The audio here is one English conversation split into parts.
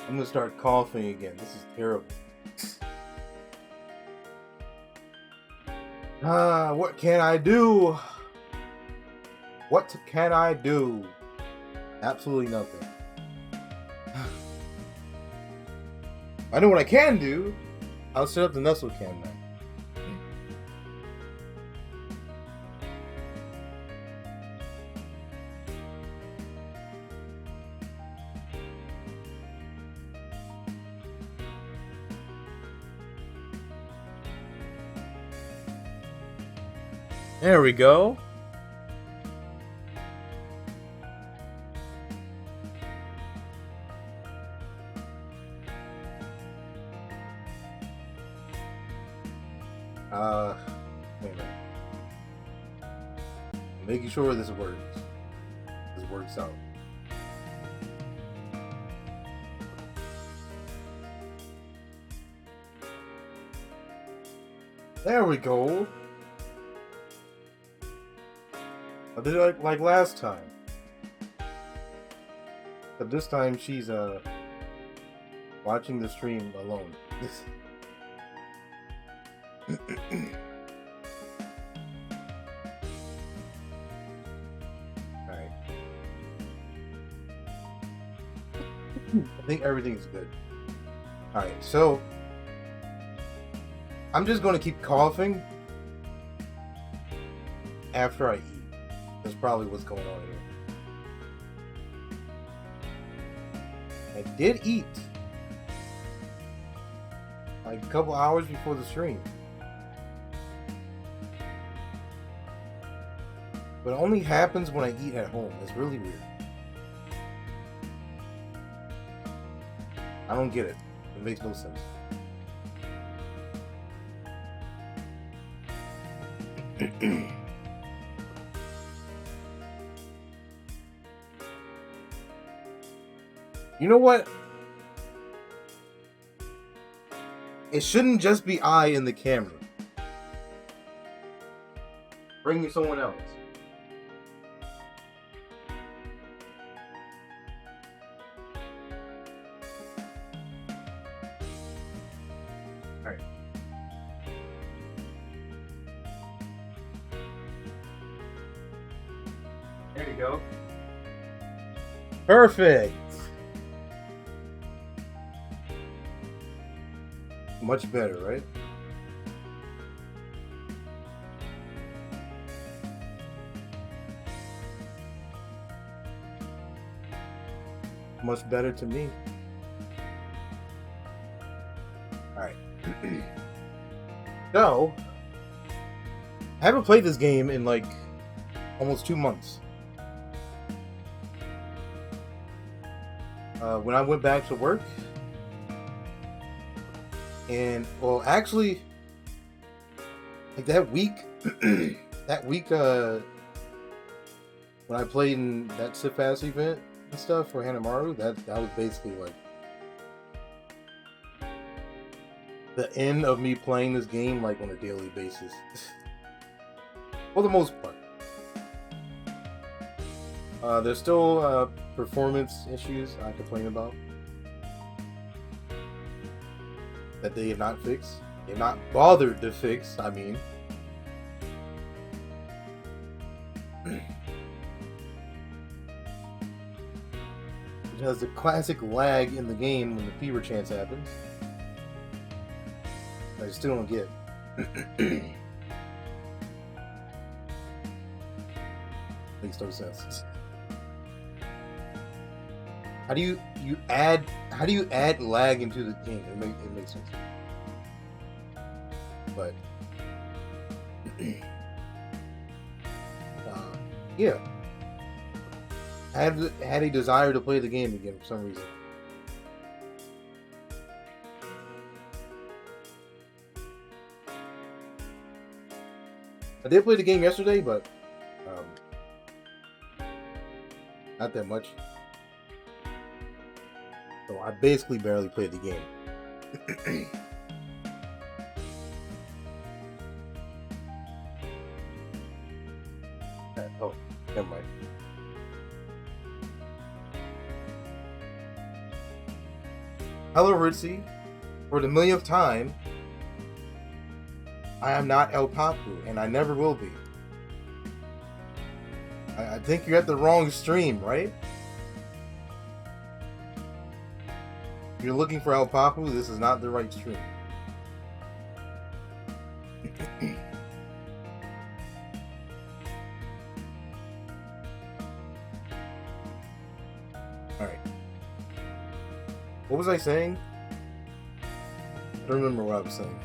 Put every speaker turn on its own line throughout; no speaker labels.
I'm gonna start coughing again. This is terrible. What can I do? What can I do? Absolutely nothing. I know what I can do. I'll set up the Nestle can now. There we go. Wait a minute. Making sure this works. This works out. There we go. I did it like last time. But this time she's watching the stream alone. Alright. I think everything's good. Alright, so I'm just gonna keep coughing after I eat. That's probably what's going on here. I did eat like a couple hours before the stream. But it only happens when I eat at home. It's really weird. I don't get it. It makes no sense. You know what? It shouldn't just be I in the camera. Bring me someone else. Alright. There you go. Perfect. Much better, right? Much better to me. Alright. So, I haven't played this game in like almost 2 months. When I went back to work, and well, actually, like that week, when I played in that Sifas event and stuff for Hanamaru, that was basically like the end of me playing this game like on a daily basis, for the most part. There's still performance issues I complain about that they have not fixed. They've not bothered to fix, I mean. It has the classic lag in the game when the fever chance happens. I still don't get. Makes no sense. How do you add lag into the game? It makes sense. But yeah, I had a desire to play the game again for some reason. I did play the game yesterday, but not that much. So I basically barely played the game. Oh, never mind. Hello Ritzy, for the millionth time, I am not El Papu, and I never will be. I think you're at the wrong stream, right? If you're looking for El Papu, this is not the right stream. Alright. What was I saying? I don't remember what I was saying.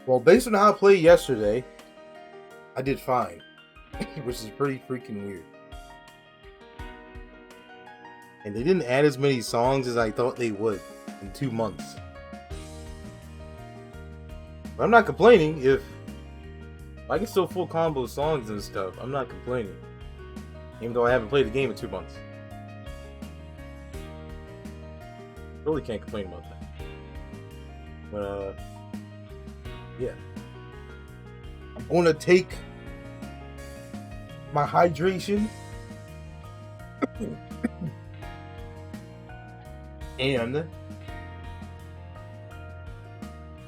Well, based on how I played yesterday, I did fine. Which is pretty freaking weird. And they didn't add as many songs as I thought they would in 2 months. But I'm not complaining if I can still full combo songs and stuff. I'm not complaining. Even though I haven't played the game in 2 months. Really can't complain about that. But, yeah. I'm gonna take my hydration and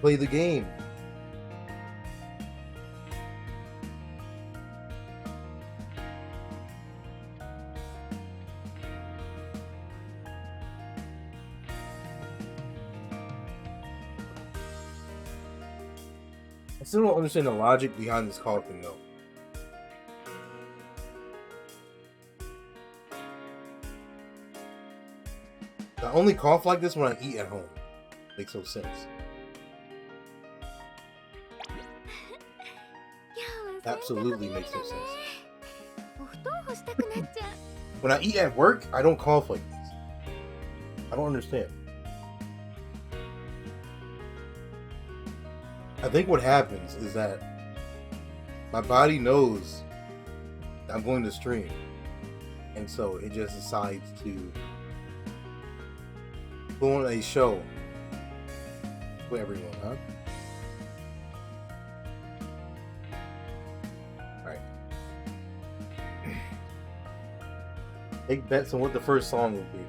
play the game. I still don't understand the logic behind this coughing though. I only cough like this when I eat at home. Makes no sense. Absolutely makes no sense. When I eat at work, I don't cough like this. I don't understand. I think what happens is that my body knows I'm going to stream, and so it just decides to go on a show for everyone, huh? Alright. Take bets on what the first song will be.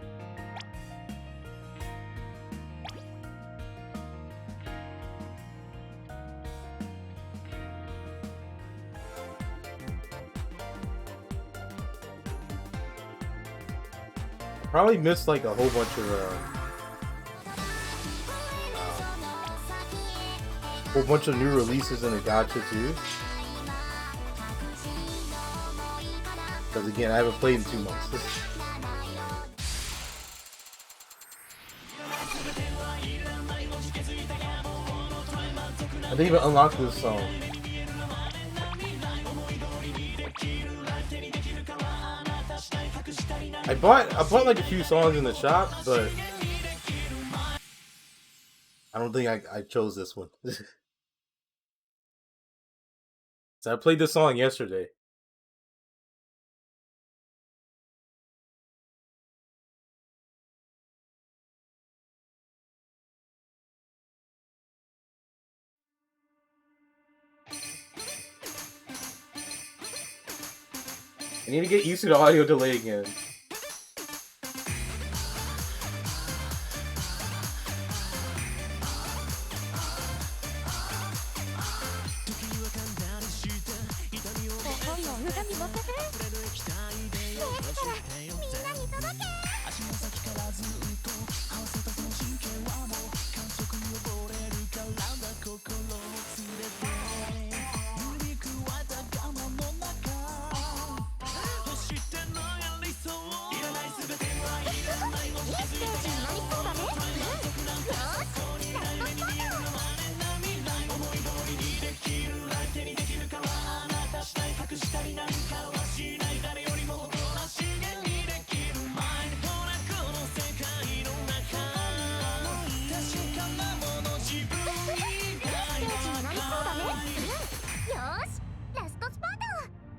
Probably missed like a whole bunch of new releases in the gacha too. Because again, I haven't played in 2 months. I didn't even unlock this song. I bought like a few songs in the shop, but I don't think I chose this one. So I played this song yesterday. I need to get used to the audio delay again.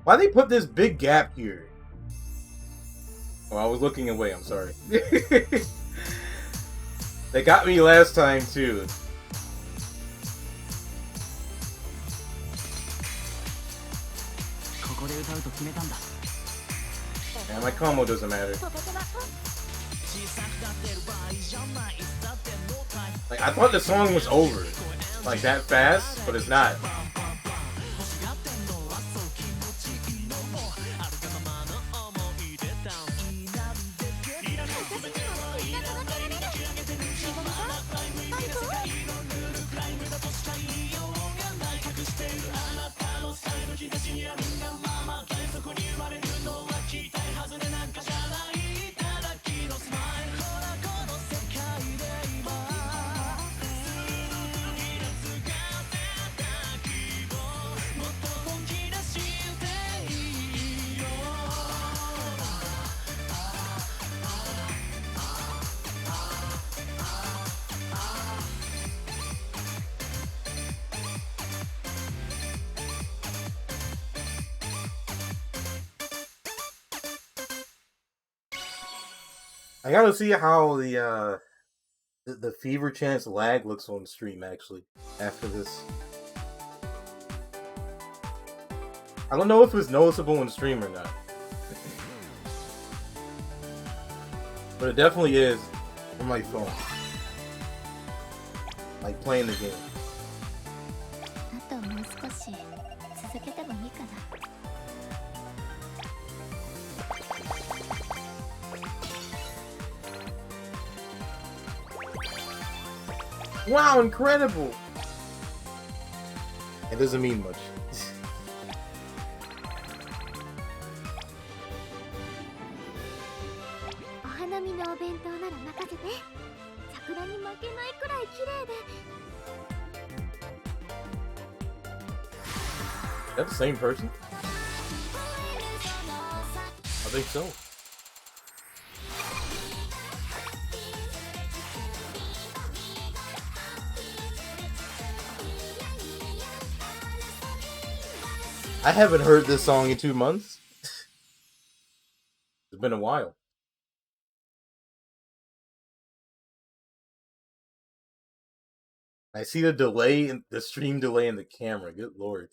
Why they put this big gap here? Oh, I was looking away, I'm sorry. They got me last time too. And my combo doesn't matter. Like, I thought the song was over. Like, that fast, but it's not. I gotta see how the fever chance lag looks on stream actually after this. I don't know if it's noticeable on stream or not, but it definitely is on my phone, like playing the game. Wow, incredible! It doesn't mean much. Is that the same person? I think so. I haven't heard this song in 2 months. It's been a while. I see the delay in the stream delay in the camera. Good lord.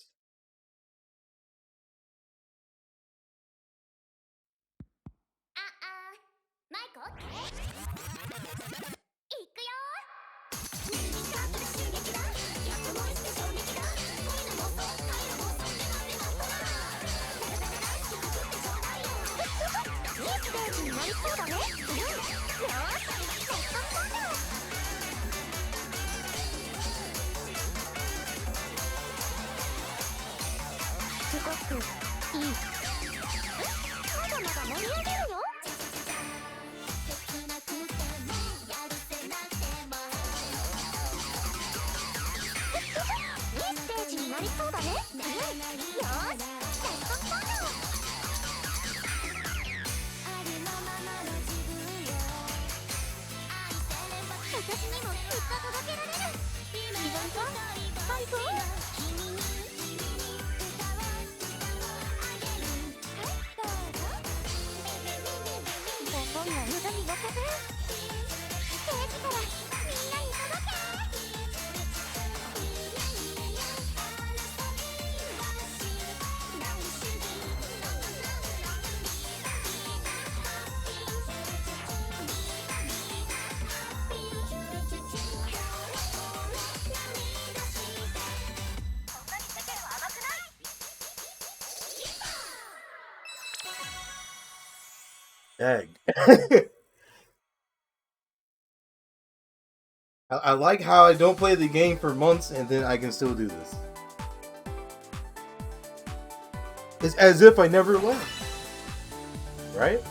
Dang. I like how I don't play the game for months and then I can still do this. It's as if I never left. Right?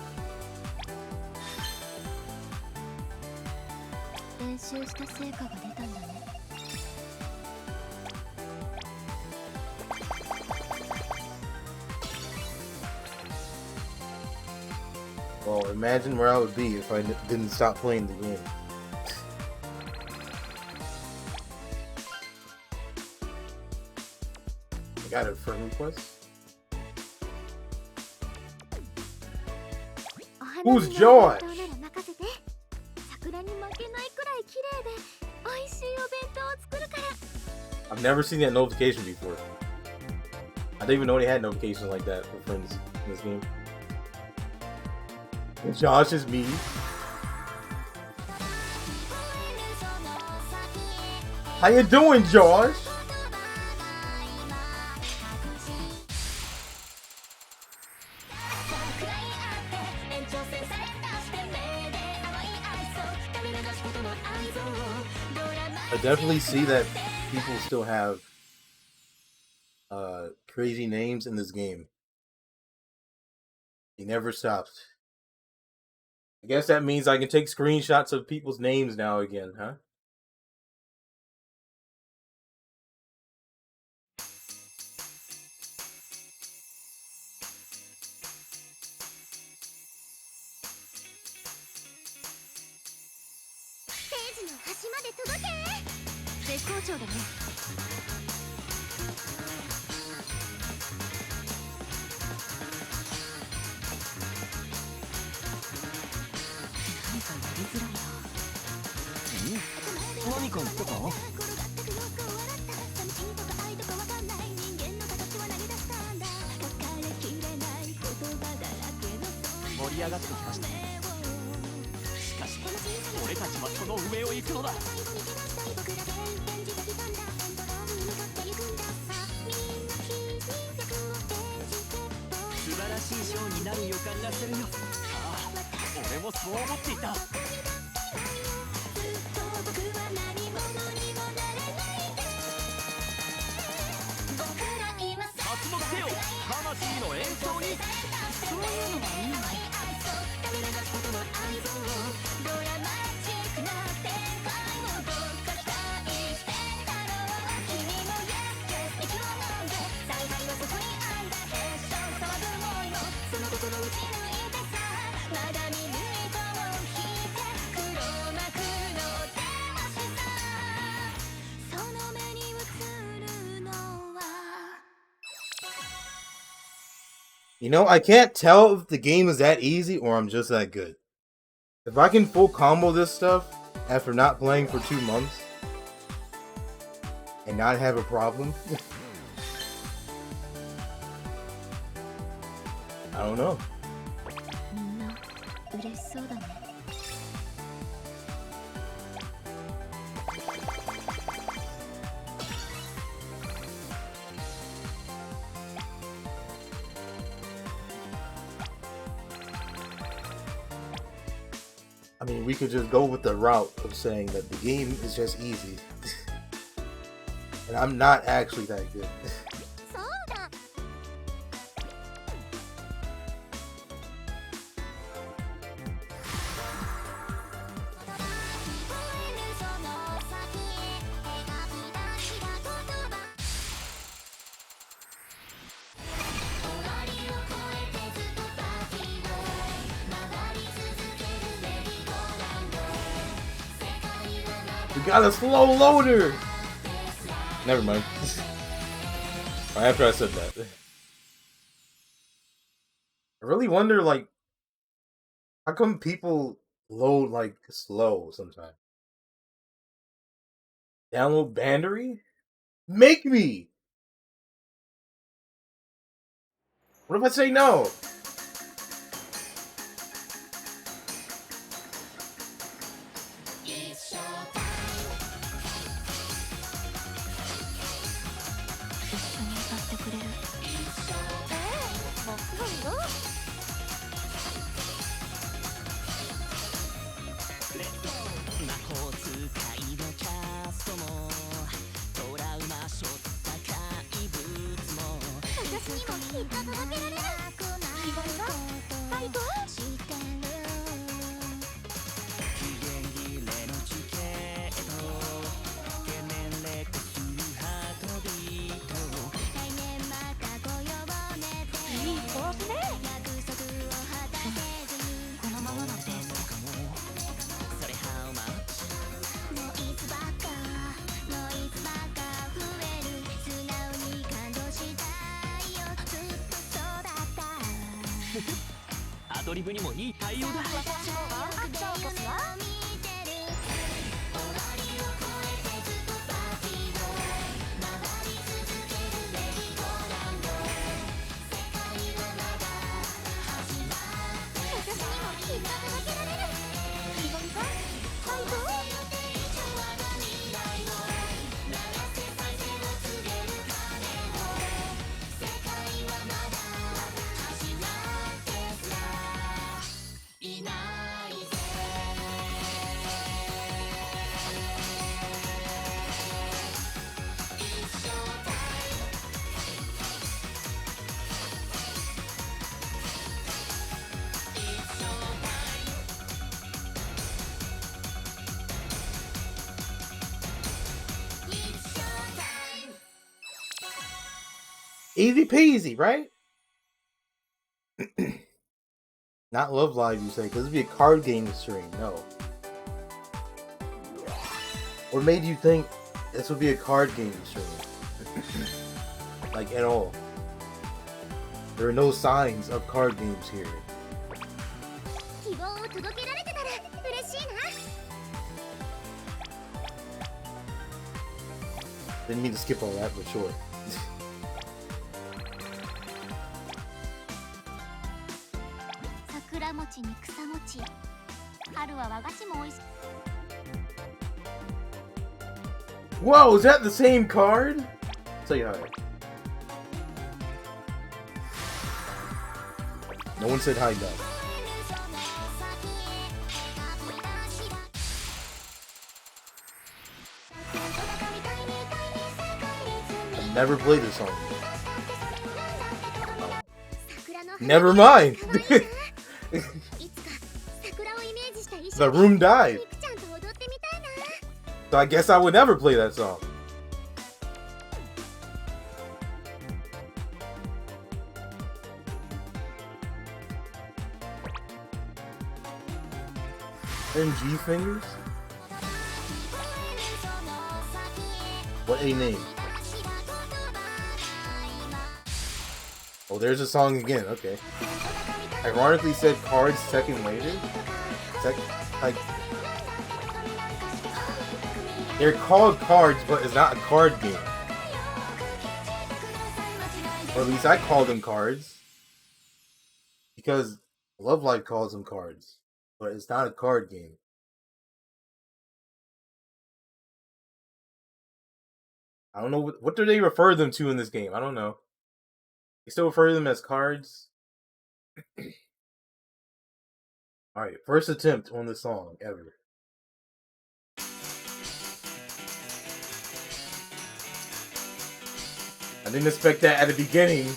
Well, imagine where I would be if I didn't stop playing the game. I got a friend request. Who's Josh? I've never seen that notification before. I didn't even know they had notifications like that for friends in this game. Josh is me. How you doing, Josh? I definitely see that people still have crazy names in this game. He never stops. I guess that means I can take screenshots of people's names now again, huh? You know, I can't tell if the game is that easy or I'm just that good. If I can full combo this stuff after not playing for 2 months and not have a problem, I don't know. I mean, we could just go with the route of saying that the game is just easy. And I'm not actually that good. We got a slow loader! Never mind. After I said that. I really wonder, like, how come people load, like, slow sometimes? Download Bandery? Make me! What if I say no? Easy peasy, right? Not Love Live, you say, because it'd be a card game stream. No. What made you think this would be a card game stream? Like, at all. There are no signs of card games here. Didn't mean to skip all that, but sure. Whoa, is that the same card? I'll tell you how. No one said hi, though. I've never played this song before. Never mind. The room died. So I guess I would never play that song. NG fingers? What a name. Oh, there's a song again, okay. Ironically said cards second later? Like... They're called cards, but it's not a card game. Or at least I call them cards. Because Love Live calls them cards. But it's not a card game. I don't know, what do they refer them to in this game? I don't know. They still refer to them as cards? Alright, first attempt on this song ever. I didn't expect that at the beginning.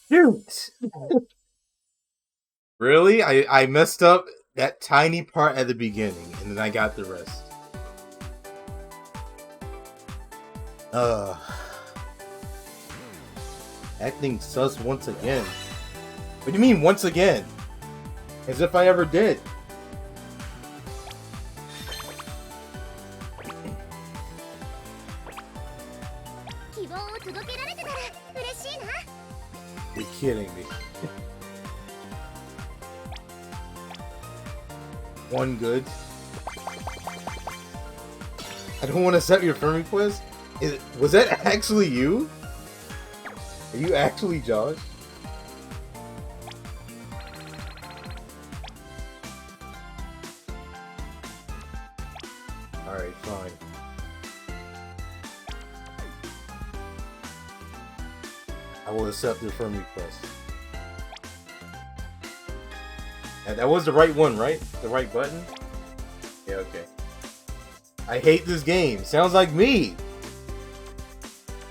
Shoot! Really? I messed up that tiny part at the beginning, and then I got the rest. Acting sus once again. What do you mean, once again? As if I ever did. You're kidding me. One good. I don't want to accept your friend request? Was that actually you? Are you actually Josh? Alright, fine. I will accept your friend request. That was the right one, right? The right button? Yeah, okay. I hate this game. Sounds like me.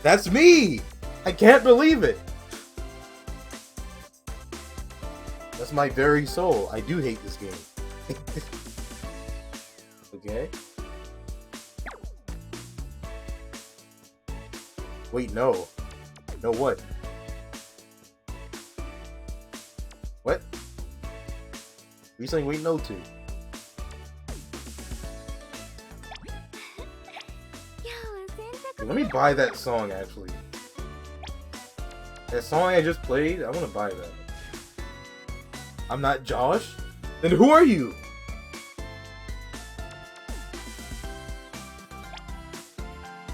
That's me! I can't believe it. That's my very soul. I do hate this game. Okay. Wait, no. No what? What? Are you saying wait no to? Let me buy that song, actually. That song I just played, I want to buy that. I'm not Josh? Then who are you?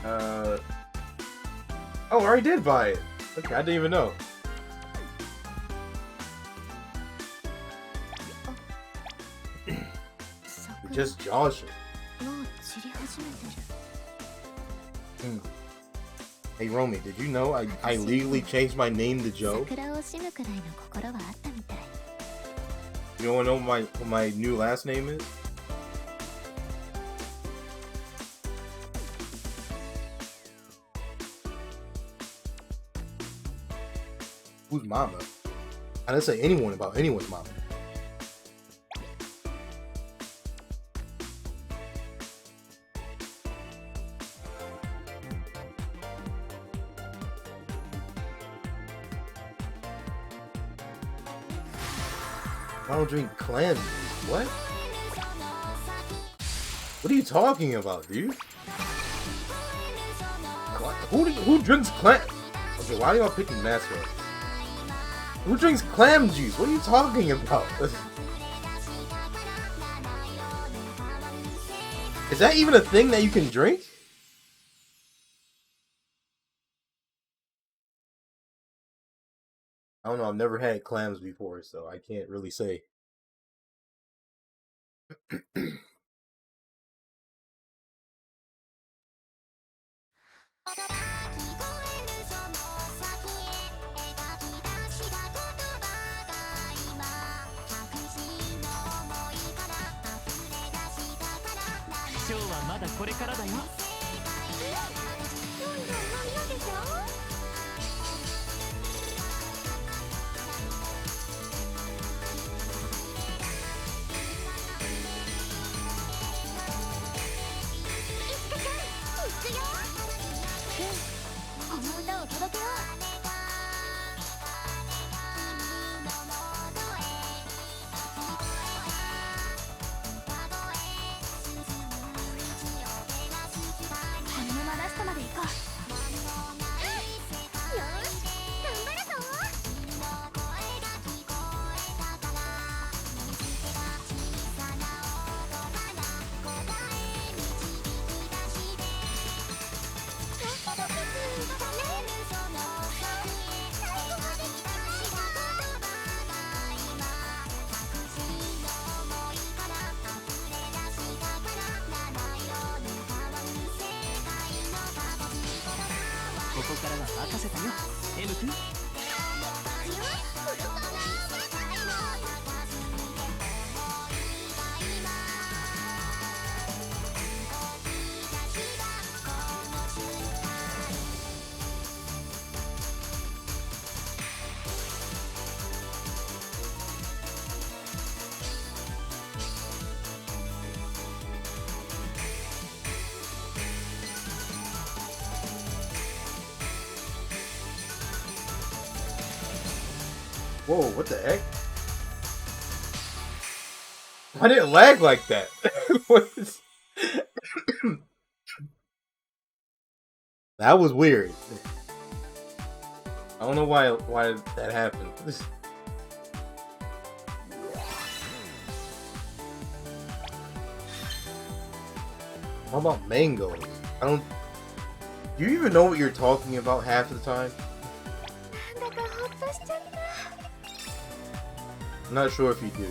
Oh, I already did buy it. Okay, I didn't even know. You're just Josh. Hey Romy, did you know I legally changed my name to Joe? You wanna know what my new last name is? Who's mama? I didn't say anyone about anyone's mama. I don't drink clam juice. What? What are you talking about, dude? Who drinks clam? Okay, why are y'all picking mascots? Who drinks clam juice? What are you talking about? Is that even a thing that you can drink? I don't know, I've never had clams before, so I can't really say. Whoa, what the heck? Why did it lag like that? That was weird. I don't know why that happened. How about mangoes? I don't... Do you even know what you're talking about half of the time? I'm not sure if you do.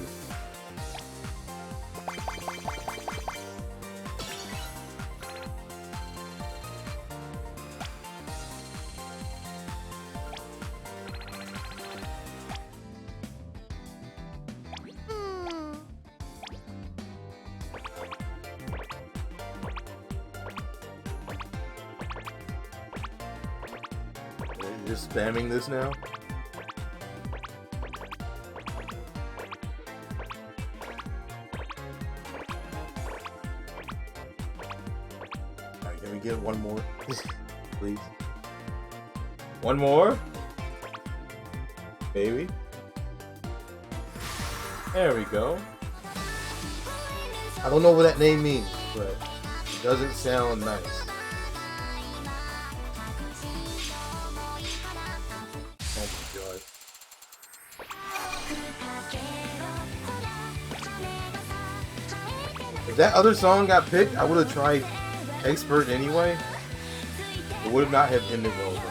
You're spamming this now? Alright, can we get one more? Please. One more? Baby. There we go. I don't know what that name means, but it doesn't sound nice. Oh my god. If that other song got picked, I would have tried Expert anyway. It would not have ended well though.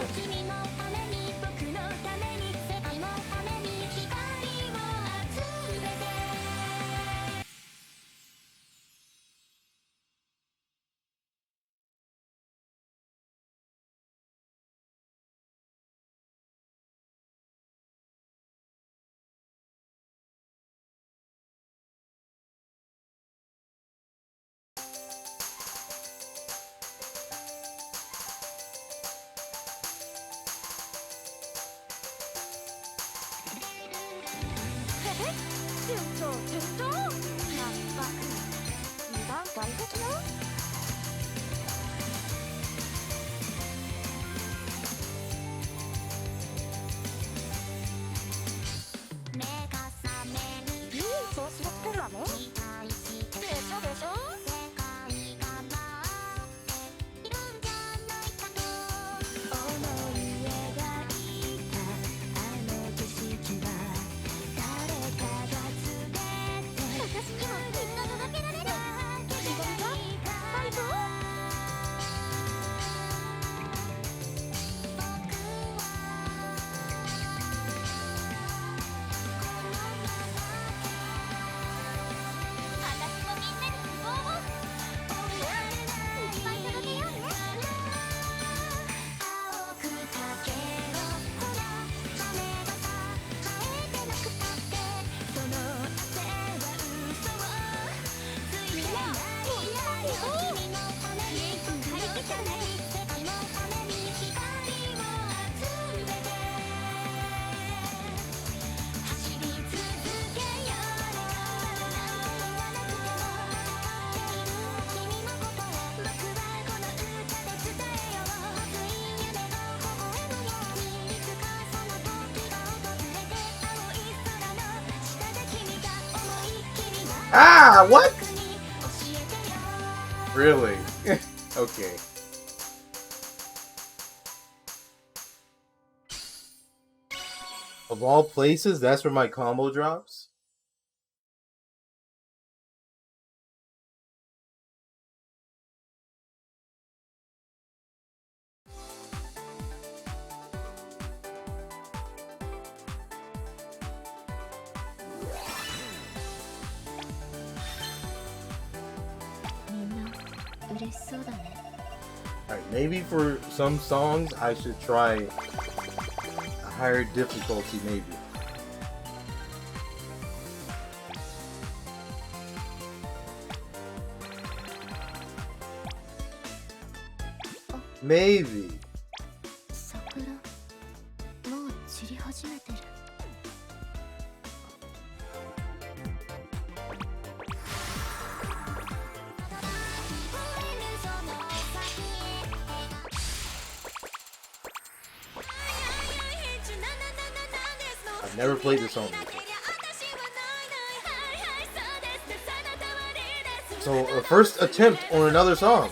Ah, what? Really? Okay. Of all places, that's where my combo drops? Alright, maybe for some songs I should try a higher difficulty, maybe. Maybe. I've never played this song before. So, a first attempt on another song.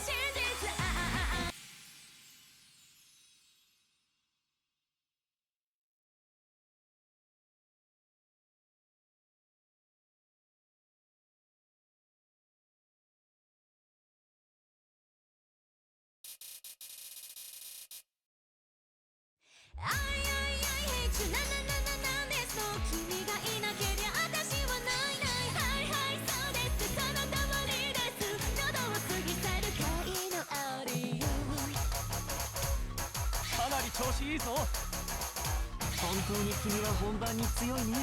いいぞ。本当に君は本番に強いね。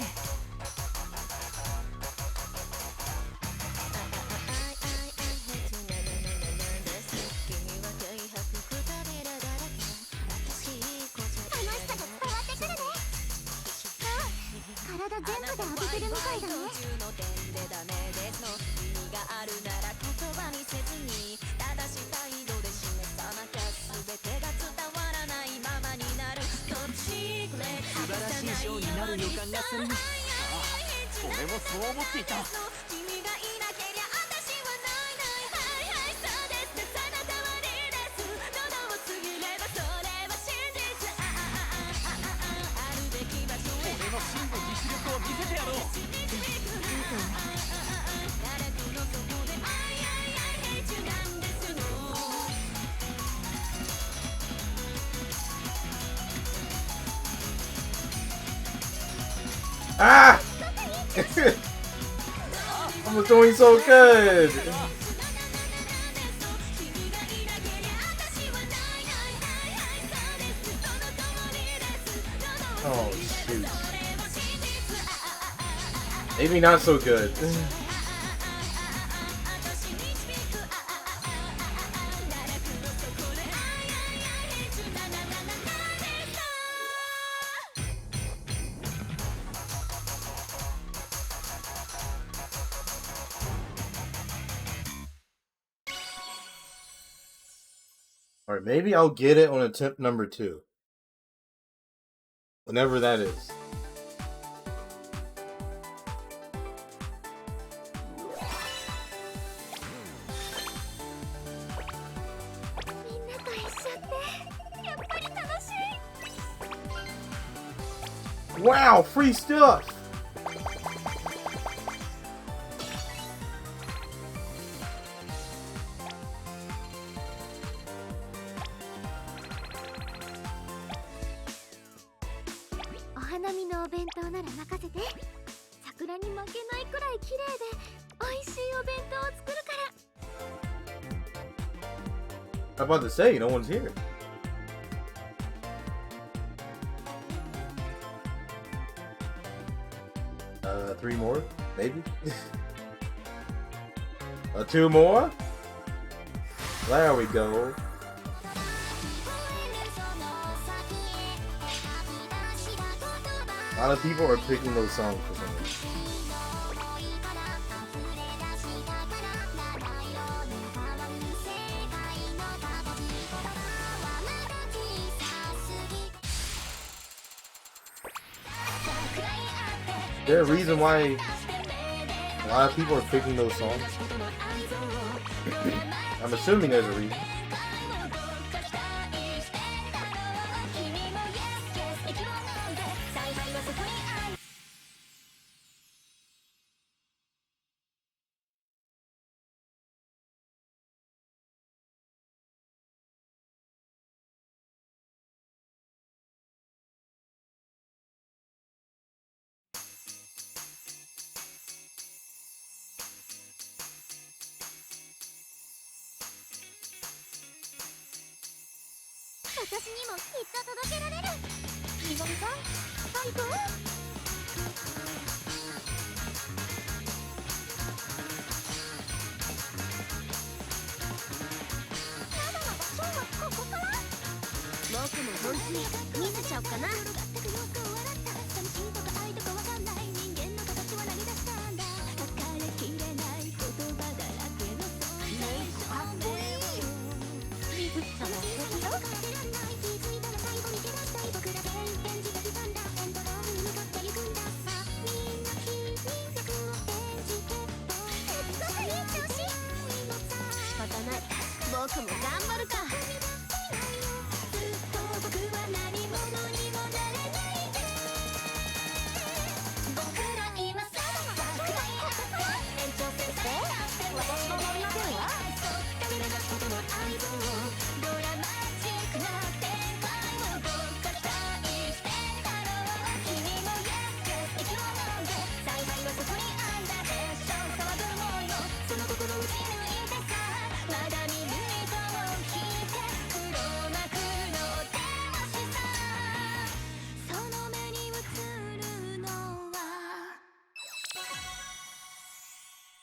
体全部で当ててるみたいだね。
素晴らしいショーになる予感がする。ああ、俺もそう思っていた。俺の真の実力を見せてやろう。
Ah! I'm doing so good! Oh, shoot. Maybe not so good. Alright, maybe I'll get it on attempt number 2. Whenever that is. Wow, free stuff! I'm about to say, no one's here. Three more, maybe? 2 more? There we go. A lot of people are picking those songs for some reason. Is there a reason why a lot of people are picking those songs? I'm assuming there's a reason.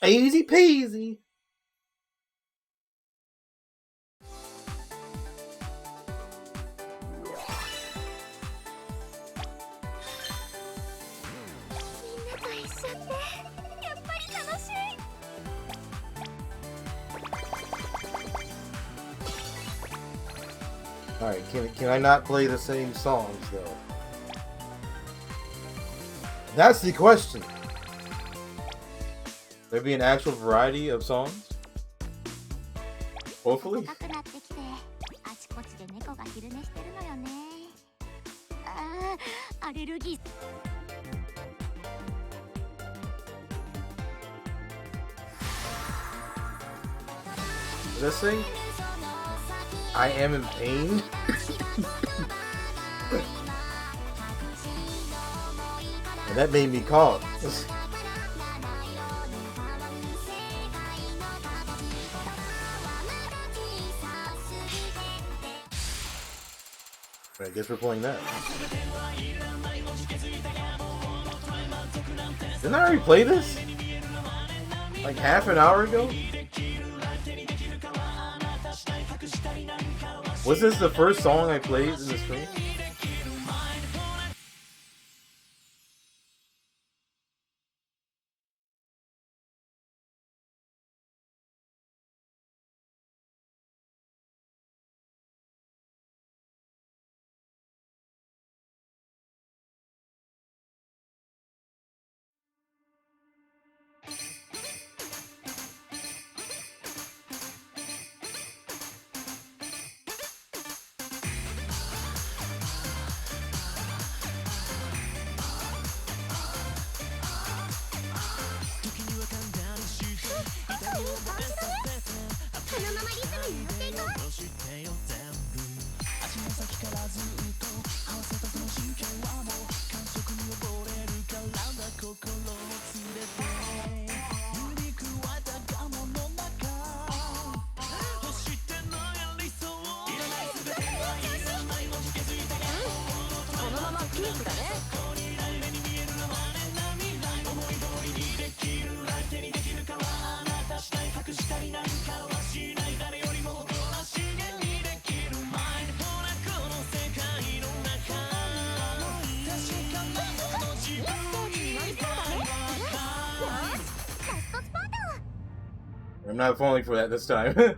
Easy peasy. Alright, can I not play the same songs, though? That's the question. There be an actual variety of songs? Hopefully. Does that say? I am in pain? And that made me cough. I guess we're playing that. Didn't I already play this? Like half an hour ago? Was this the first song I played in the stream? I'm not falling for that this time.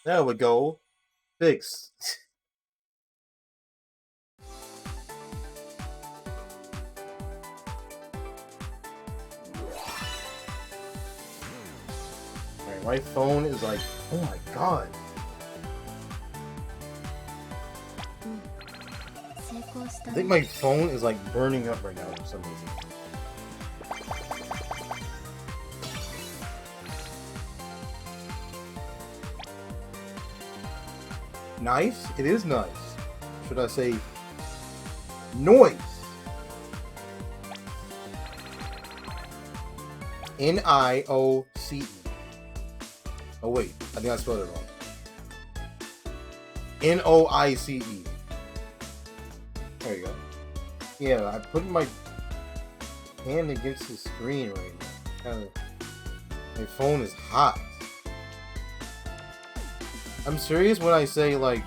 There we go. Fix. Alright, my phone is like, oh my god. I think my phone is like burning up right now for some reason. Nice? It is nice. Should I say noise? N-I-O-C-E. Oh wait, I think I spelled it wrong. N-O-I-C-E. There you go. Yeah, I put my hand against the screen right now. My phone is hot. I'm serious when I say, like,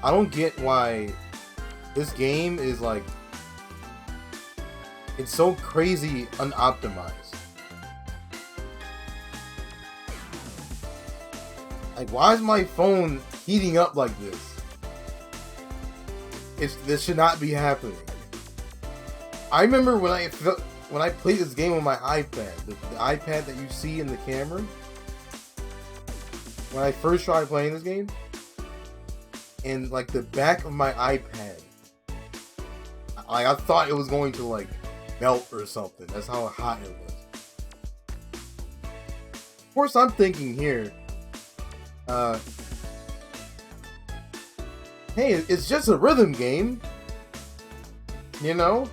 I don't get why this game is, like, it's so crazy unoptimized. Like, why is my phone heating up like this? This should not be happening. I remember when I played this game on my iPad, the iPad that you see in the camera. When I first tried playing this game, and like the back of my iPad, I thought it was going to like melt or something. That's how hot it was. Of course, I'm thinking here, hey, it's just a rhythm game, you know?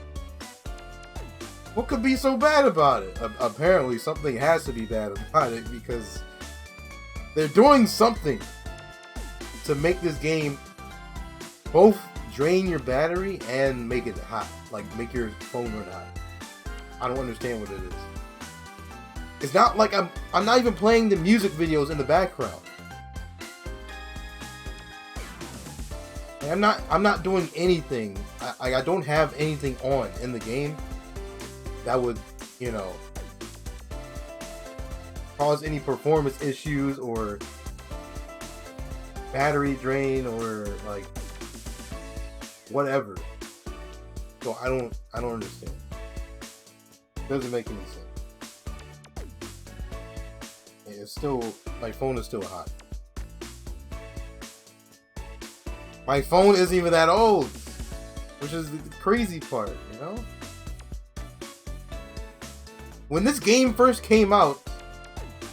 What could be so bad about it? Apparently, something has to be bad about it because they're doing something to make this game both drain your battery and make it hot. Like, make your phone run hot. I don't understand what it is. It's not like I'm not even playing the music videos in the background. I'm not doing anything. I don't have anything on in the game that would, you know, cause any performance issues or battery drain or like whatever. So I don't understand. It doesn't make any sense. And it's still, my phone is still hot. My phone isn't even that old, which is the crazy part, you know? When this game first came out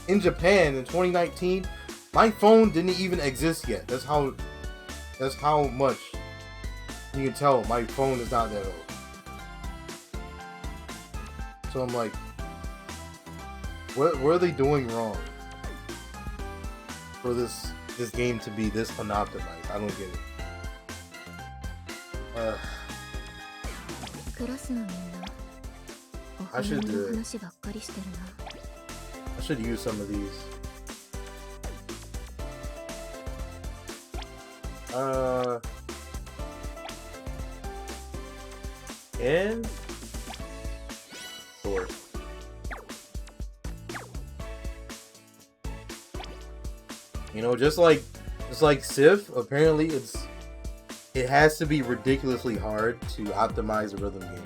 in Japan in 2019, my phone didn't even exist yet. That's how much you can tell my phone is not that old. So I'm like, what are they doing wrong for this game to be this unoptimized? I don't get it. I should use some of these. And sword. You know, just like Sif, apparently it has to be ridiculously hard to optimize a rhythm game.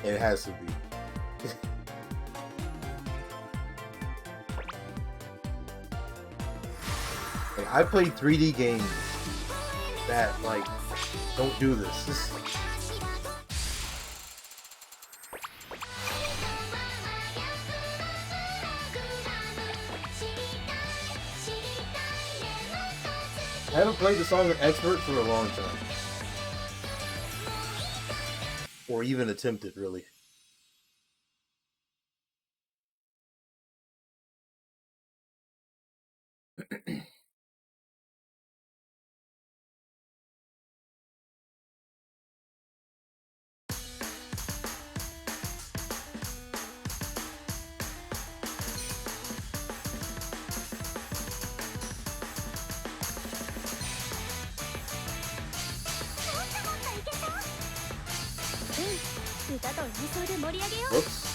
It has to be. Like, I play 3D games that like don't do this. I haven't played the song of Expert for a long time. Or even attempted, really. Whoops.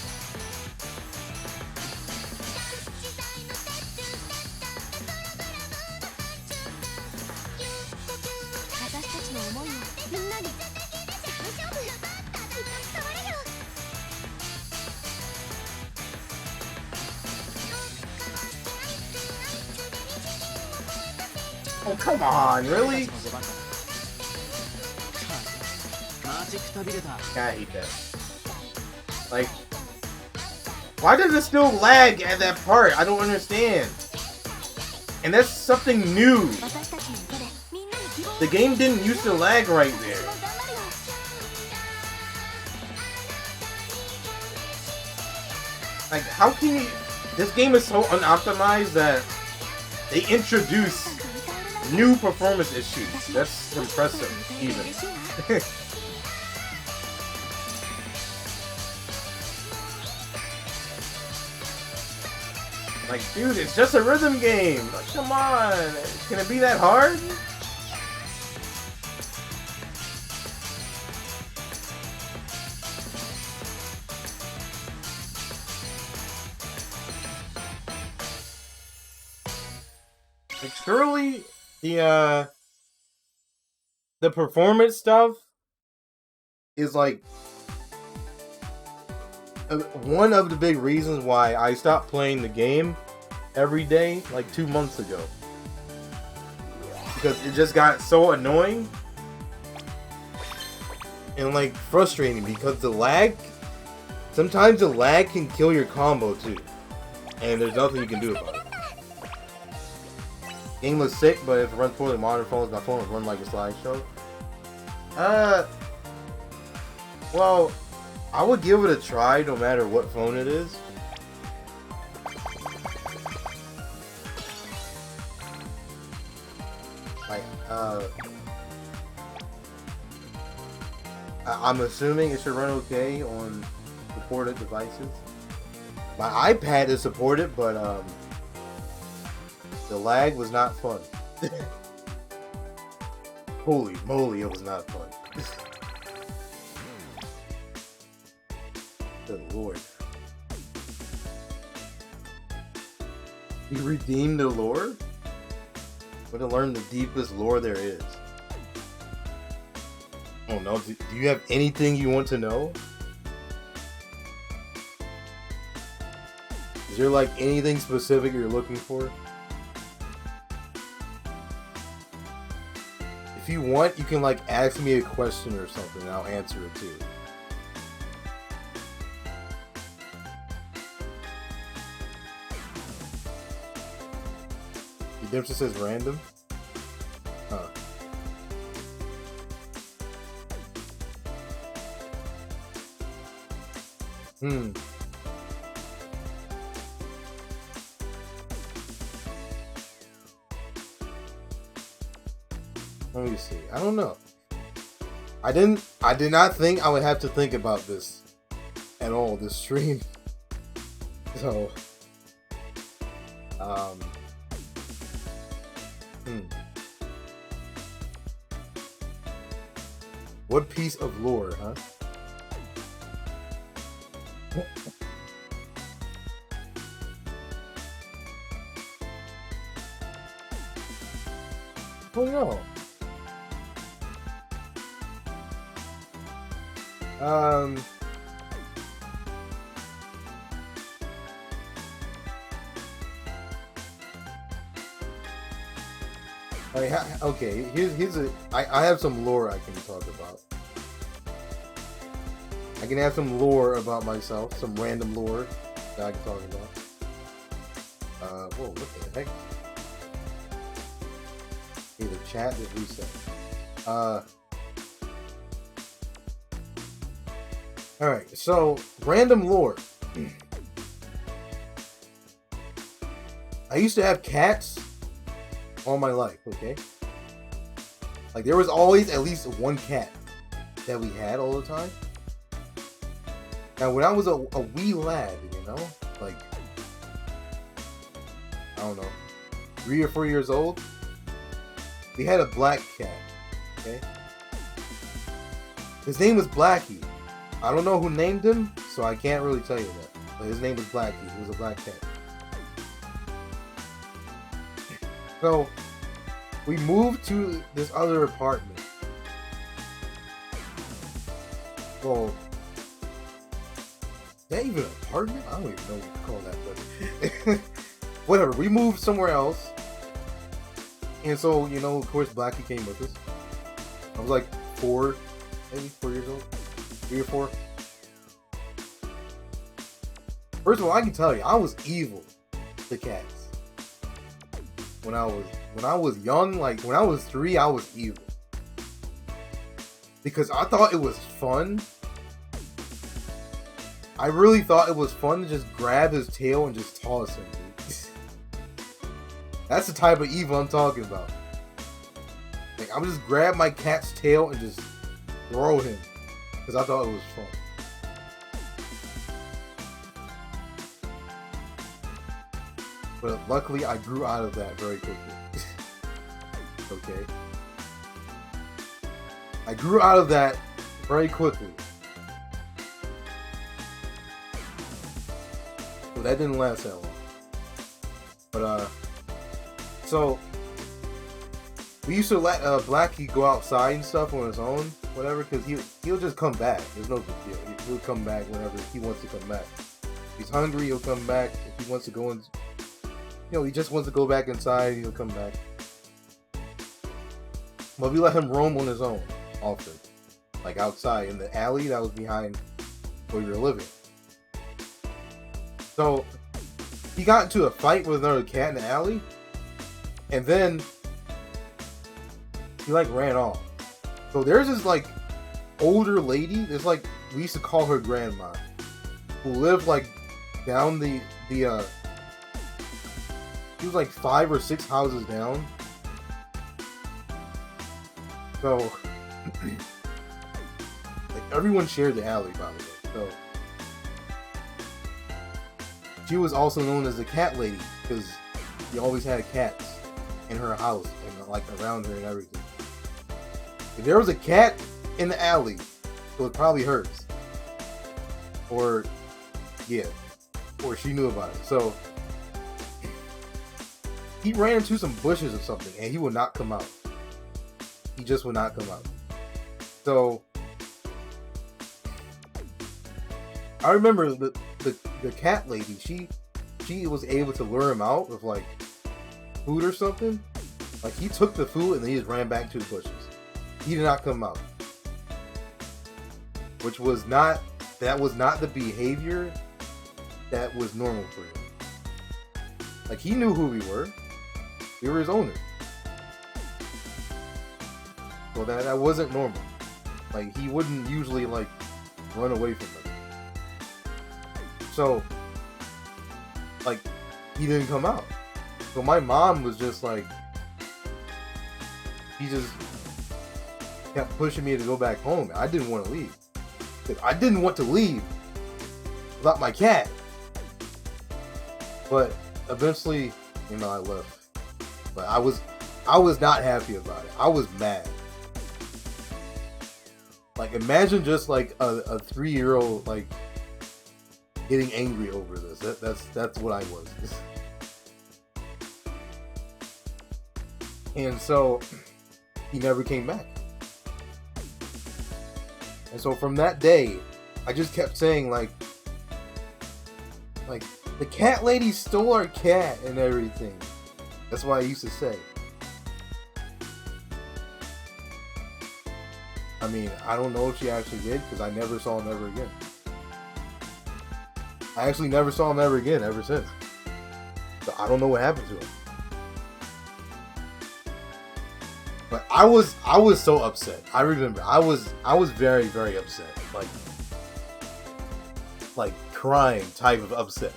Oh, come on, really? I hate that. Like, why does it still lag at that part? I don't understand. And that's something new. The game didn't used to lag right there. Like, how can you... This game is so unoptimized that they introduce new performance issues. That's impressive, even. Like, dude, it's just a rhythm game. Like, come on, can it be that hard? Like, surely the performance stuff is like one of the big reasons why I stopped playing the game every day like 2 months ago, because it just got so annoying and like frustrating, because the lag, sometimes the lag can kill your combo too, and there's nothing you can do about it. Game looks sick, but if it runs poorly on modern phones, my phone will run like a slideshow. Well, I would give it a try no matter what phone it is. Like, I'm assuming it should run okay on supported devices. My iPad is supported, but the lag was not fun. Holy moly, it was not fun. Good lord. You redeemed the lore? We're to learn the deepest lore there is. Oh no, do you have anything you want to know? Is there like anything specific you're looking for? If you want, you can like ask me a question or something and I'll answer it too. Redemption says random? Huh. Let me see. I don't know. I did not think I would have to think about this at all this stream. So what piece of lore, huh? Oh no. Okay, here's I have some lore I can talk about. I can have some lore about myself, some random lore that I can talk about. Whoa, what the heck? Okay, the chat is reset. Alright, so, random lore. I used to have cats all my life, okay? Like, there was always at least one cat that we had all the time. Now, when I was a wee lad, you know, like, I don't know, 3 or 4 years old, we had a black cat, okay? His name was Blackie. I don't know who named him, so I can't really tell you that. But his name was Blackie. He was a black cat. So, we moved to this other apartment. Well, is that even an apartment? I don't even know what to call that, but whatever. We moved somewhere else. And so, you know, of course, Blackie came with us. I was like 4, maybe 4 years old. 3 or 4. First of all, I can tell you, I was evil to cats. When I was young, like when I was 3, I was evil. Because I thought it was fun. I really thought it was fun to just grab his tail and just toss him, dude. That's the type of evil I'm talking about. Like, I would just grab my cat's tail and just throw him. Because I thought it was fun. But luckily, I grew out of that very quickly. Okay. I grew out of that very quickly. So that didn't last that long. But, so, we used to let Blackie go outside and stuff on his own, whatever, because he'll just come back. There's no big deal. He'll come back whenever he wants to come back. If he's hungry, he'll come back. If he wants to go in, he just wants to go back inside, he'll come back. But we let him roam on his own, often. Like outside, in the alley that was behind where we were living. So, he got into a fight with another cat in the alley, and then he, like, ran off. So there's this, like, older lady, there's, like, we used to call her grandma, who lived, like, down the she was, like, 5 or 6 houses down. So, like, everyone shared the alley, by the way. So, she was also known as the cat lady, because she always had cats in her house, and, like, around her and everything. If there was a cat in the alley, it was probably hers. Or, yeah. Or she knew about it. So, he ran into some bushes or something, and he would not come out. He just would not come out. So, I remember the cat lady, she was able to lure him out with, like, food or something. Like, he took the food and then he just ran back to the bushes. He did not come out. That was not the behavior that was normal for him. Like, he knew who we were. We were his owner. So that wasn't normal. Like, he wouldn't usually, like, run away from us. So, like, he didn't come out. So my mom was just like, he just kept pushing me to go back home. I didn't want to leave. I didn't want to leave without my cat. But eventually, I left. But I was not happy about it. I was mad. Like, imagine just like a 3-year-old, like, getting angry over this. That's what I was. And so he never came back. And so from that day, I just kept saying, like the cat lady stole our cat and everything. That's what I used to say. I mean, I don't know if she actually did, because I never saw him ever again. I actually never saw him ever again ever since. So I don't know what happened to him. But I was so upset. I remember I was very, very upset. Like crying type of upset.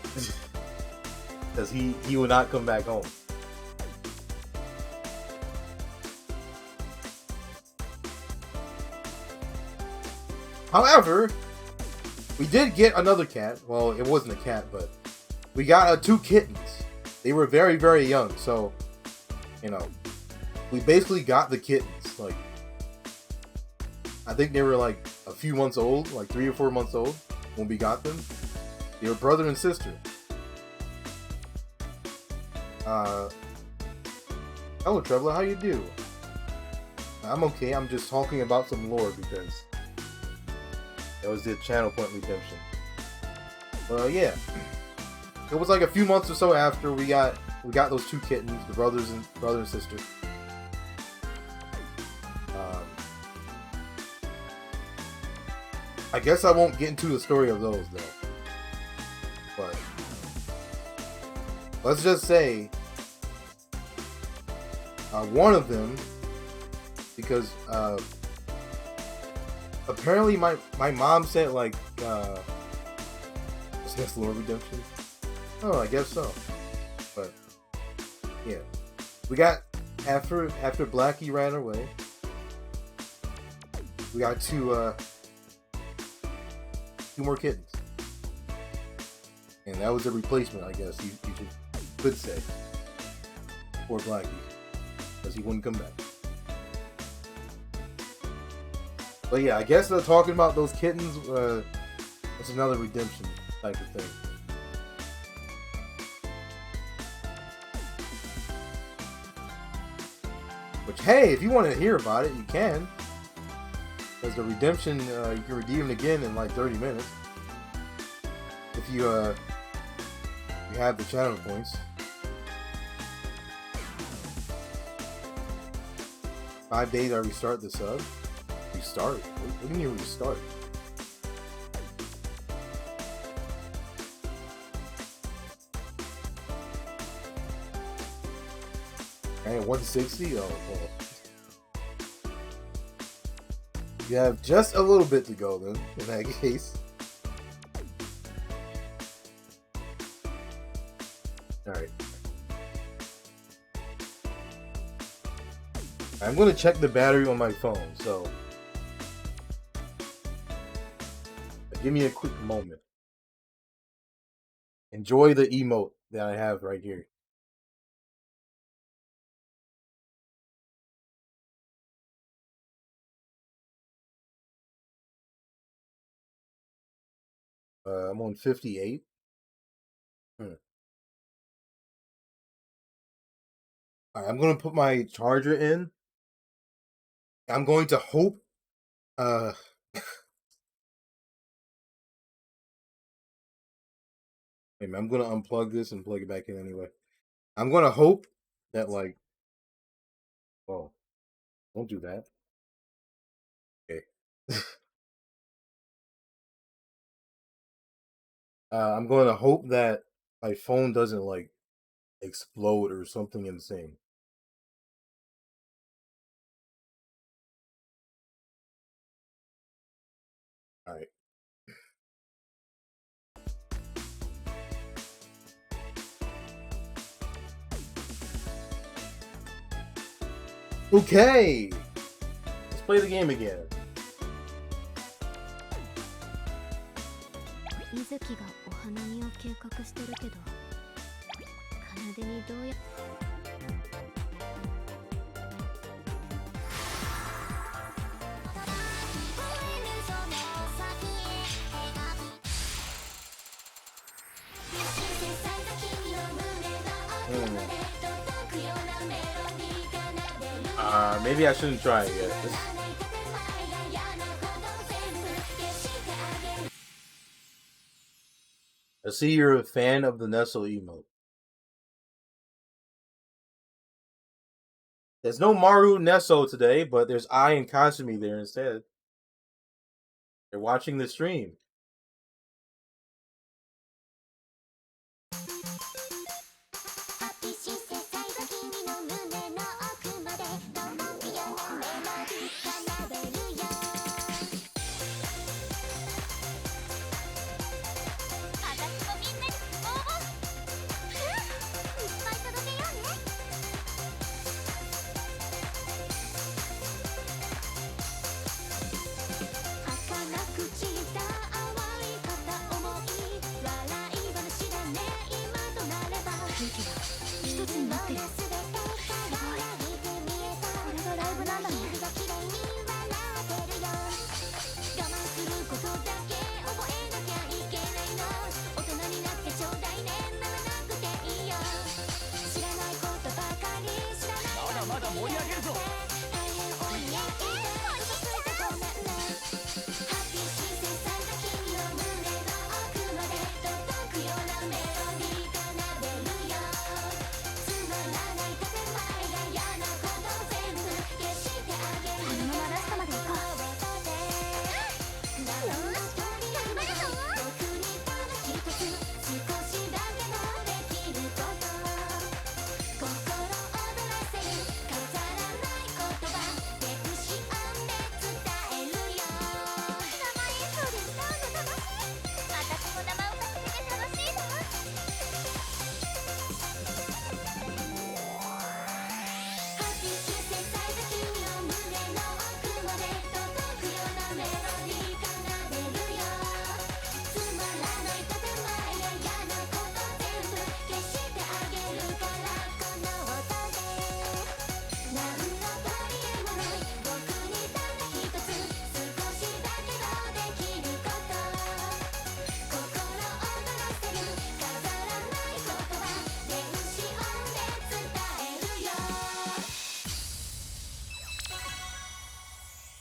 Because he would not come back home. However, we did get another cat. Well, it wasn't a cat, but we got 2 kittens. They were very, very young, so, we basically got the kittens. Like, I think they were like a few months old, like 3 or 4 months old when we got them. They were brother and sister. Hello, Trebla, how you do? I'm okay. I'm just talking about some lore because that was the channel point redemption. Well, yeah. It was like a few months or so after we got those 2 kittens, the brother and sister. I guess I won't get into the story of those though. But let's just say one of them, because apparently my mom said, like, is this lore redemption? Oh, I guess so. But yeah, we got after Blackie ran away, we got two more kittens, and that was a replacement, I guess you could say, for Blackie, because he wouldn't come back. But yeah, I guess talking about those kittens, it's another redemption type of thing. Which, hey, if you want to hear about it, you can. Because the redemption, you can redeem it again in like 30 minutes. If you have the channel points. 5 days I restart the sub. Restart? What do you mean restart? Hey, 160? Oh, well. You have just a little bit to go then, in that case. Alright. I'm going to check the battery on my phone, so give me a quick moment. Enjoy the emote that I have right here. I'm on 58. Alright, I'm going to put my charger in. I'm going to hope I'm going to unplug this and plug it back in anyway. I'm going to hope that, like, oh, don't do that. Okay. I'm going to hope that my phone doesn't, like, explode or something insane. Alright. Okay! Let's play the game again.
水木がお花見を計画してるけど、奏にどうや
Maybe I shouldn't try it yet. I see you're a fan of the Nestle emote. There's no Maru Nesso today, but there's I and Kasumi there instead. They're watching the stream.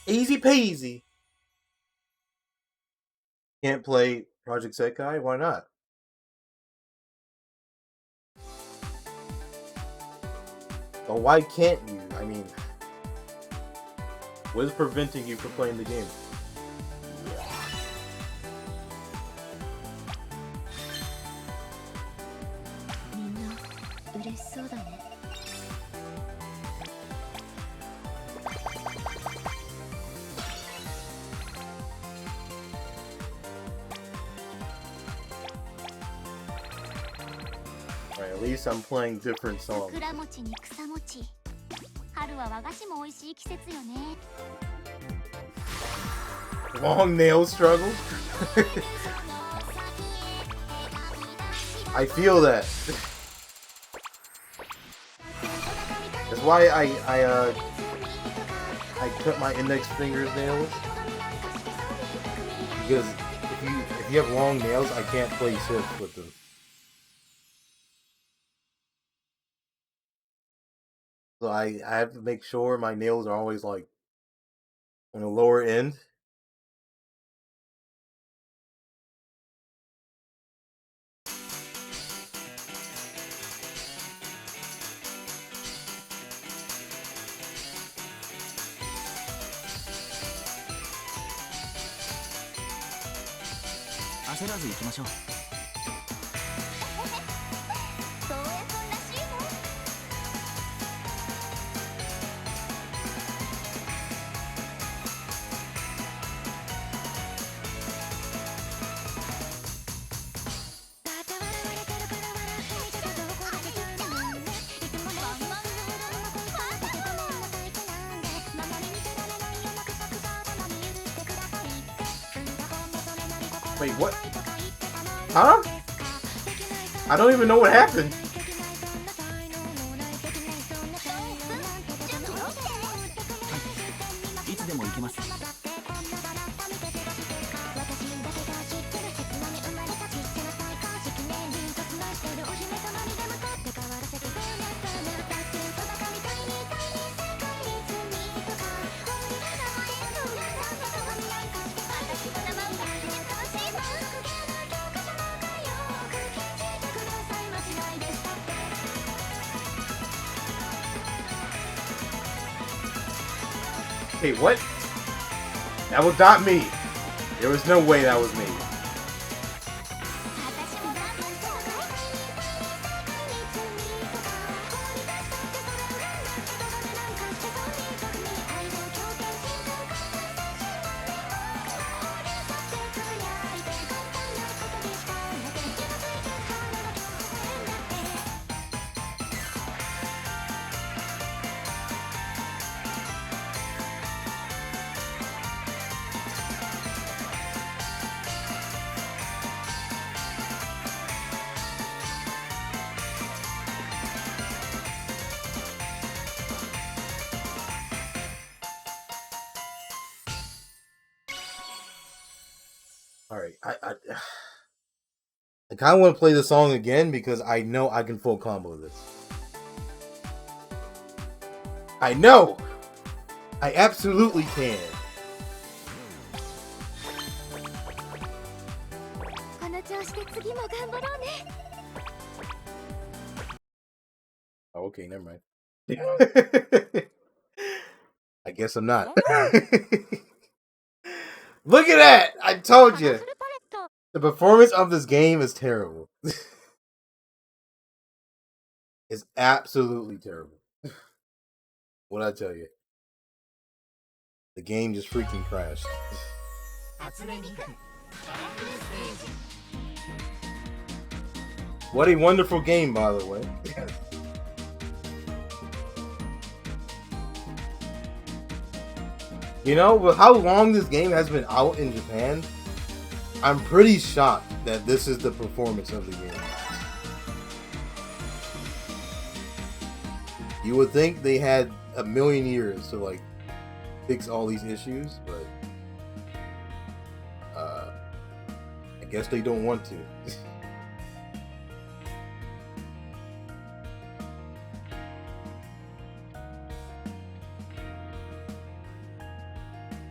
Easy peasy. Can't play Project Sekai? Why not? Well, why can't you? I mean, what is preventing you from playing the game? Right, at least I'm playing different songs. Long nail struggle? I feel that. That's why I cut my index fingers nails. Because if you have long nails, I can't play Civ with them. So I have to make sure my nails are always like on the lower end. Wait, what? Huh? I don't even know what happened. Hey, what? That was not me. There was no way that was me. Alright, I kind of want to play the song again because I know I can full combo this. I know! I absolutely can. Oh, okay, never mind. I guess I'm not. Look at that! I told you! The performance of this game is terrible. It's absolutely terrible. What'd I tell you? The game just freaking crashed. What a wonderful game, by the way. You know, with how long this game has been out in Japan, I'm pretty shocked that this is the performance of the game. You would think they had a million years to like fix all these issues, but I guess they don't want to.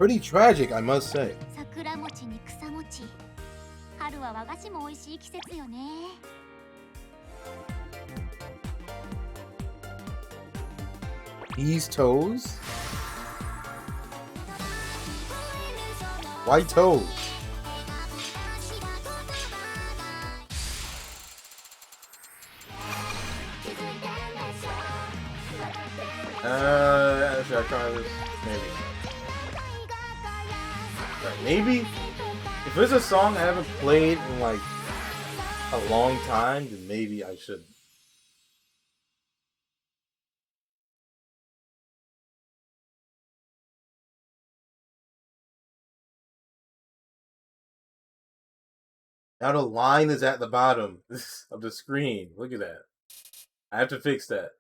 pretty tragic, I must say.
桜餅に草餅。春は和菓子も美味しい季節よね。
These toes? Why toes? Should I try this? Maybe. Right, maybe? If there's a song I haven't played in like a long time, then maybe I should. Now the line is at the bottom of the screen. Look at that. I have to fix that.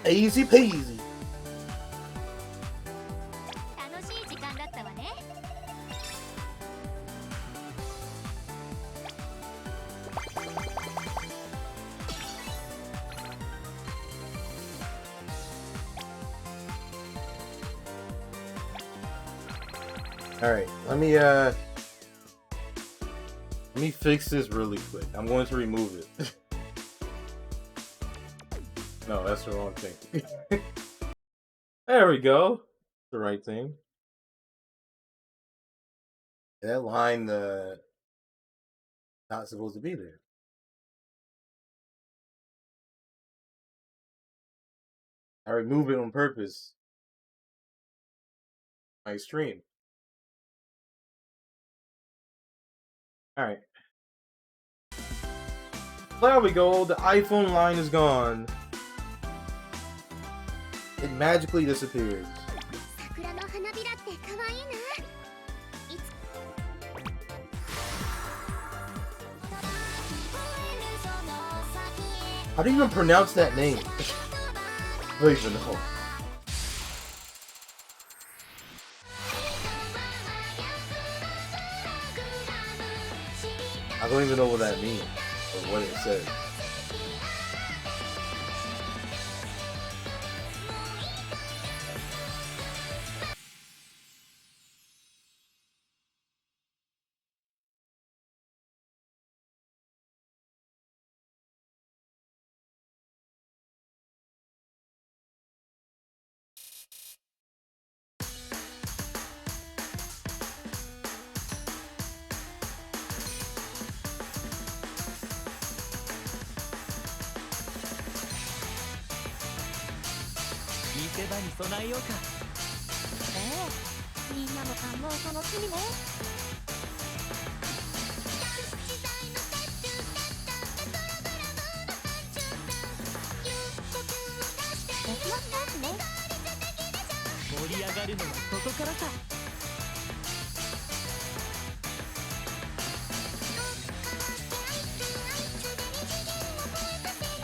Easy peasy. All right, let me fix this really quick. I'm going to remove it. No, that's the wrong thing. There we go. The right thing. That line, not supposed to be there. I removed it on purpose. My stream. Alright. There we go. The iPhone line is gone. It magically disappears. How do you even pronounce that name? I don't even know. I don't even know what that means. or what it says.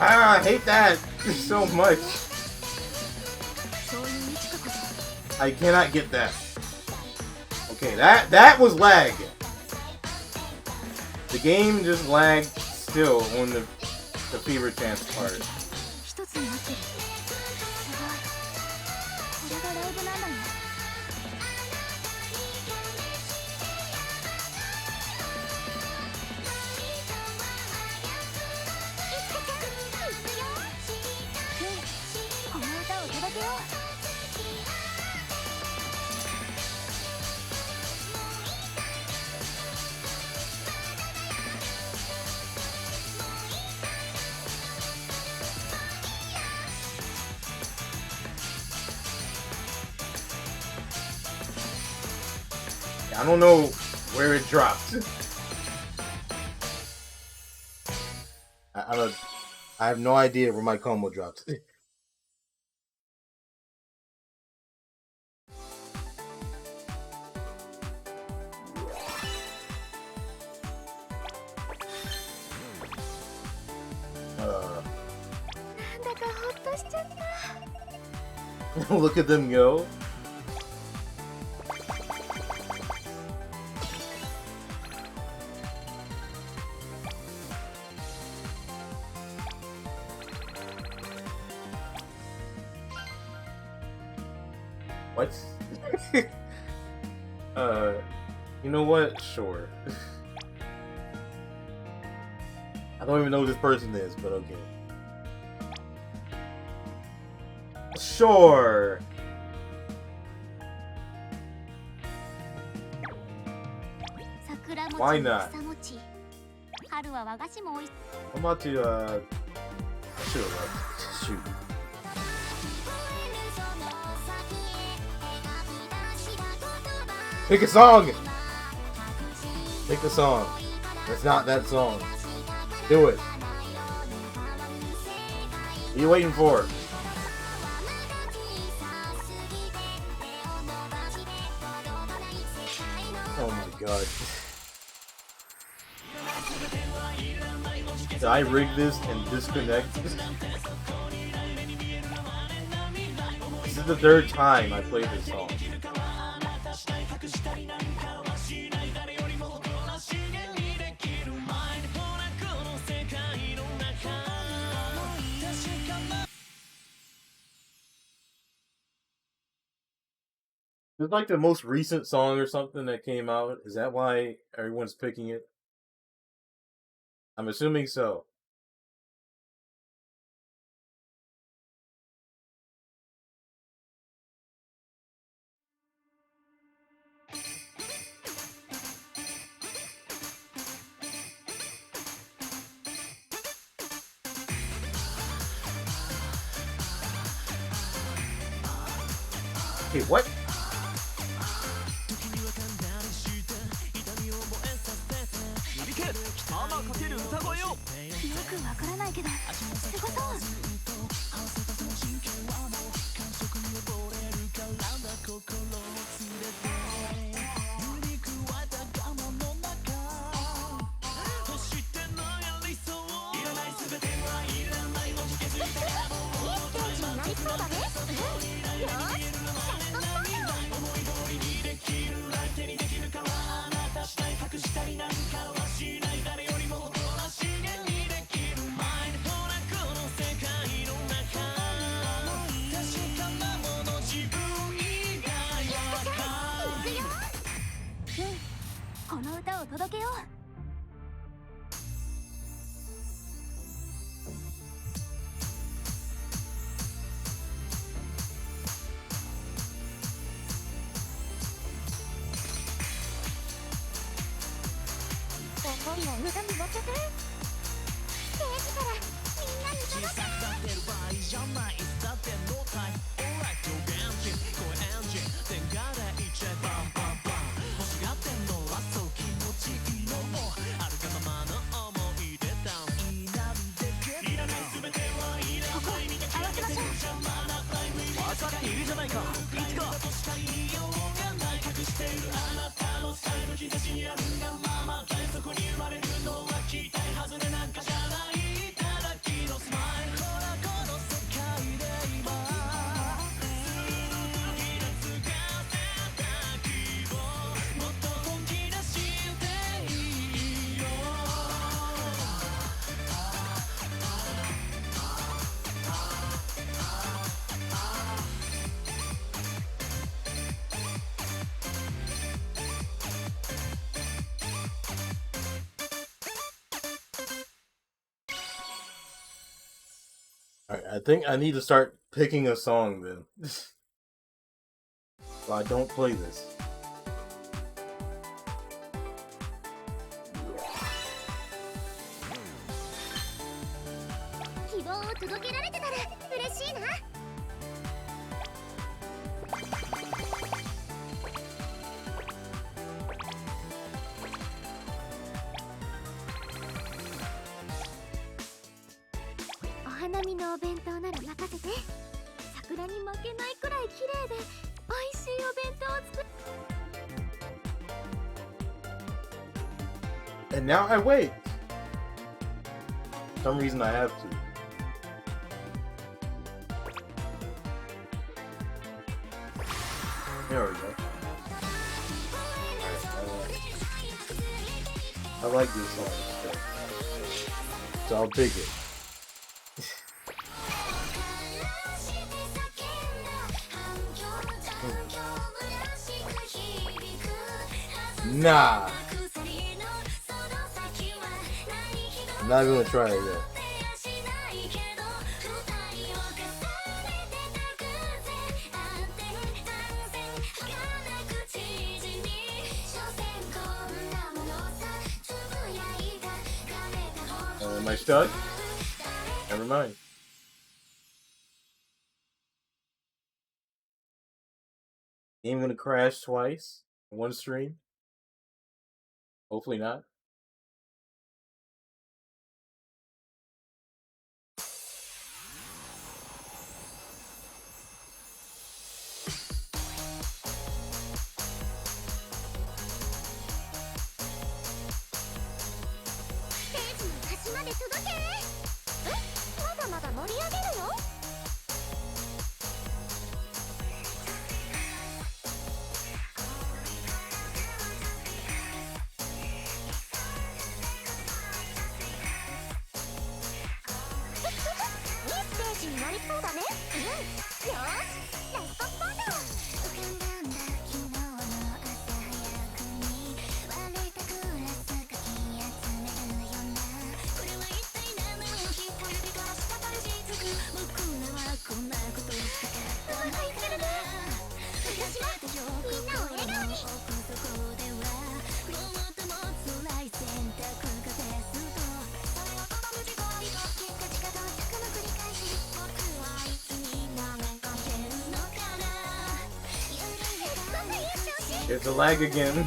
I hate that so much. I cannot get that. Okay, that was lag. The game just lagged still on the fever chance part. I don't know where it dropped. I have no idea where my combo dropped. Look at them go. What? You know what? Sure. I don't even know who this person is, but okay. Sure. Why not? How about to shoot. Shoot. Pick a song! Pick a song. That's not that song. Do it. What are you waiting for? Oh my god. Did I rig this and disconnect? This is the third time I played this song. It's like the most recent song or something that came out. Is that why everyone's picking it? I'm assuming so. Hey, what?
いるじゃないか。いつか
Alright, I think I need to start picking a song then. So I don't play this.
希望を届けられてたら嬉しいな。お花見のお弁当なら任せて。桜に負けないくらい綺麗で美味しいお弁当を作る。
And now I wait. For some reason I have to. There we go. I like this song, so I'll pick it. Nah. I'm not gonna try it yet. Am I stuck? Never mind. Game gonna crash twice in one stream? Hopefully not. It's a lag again.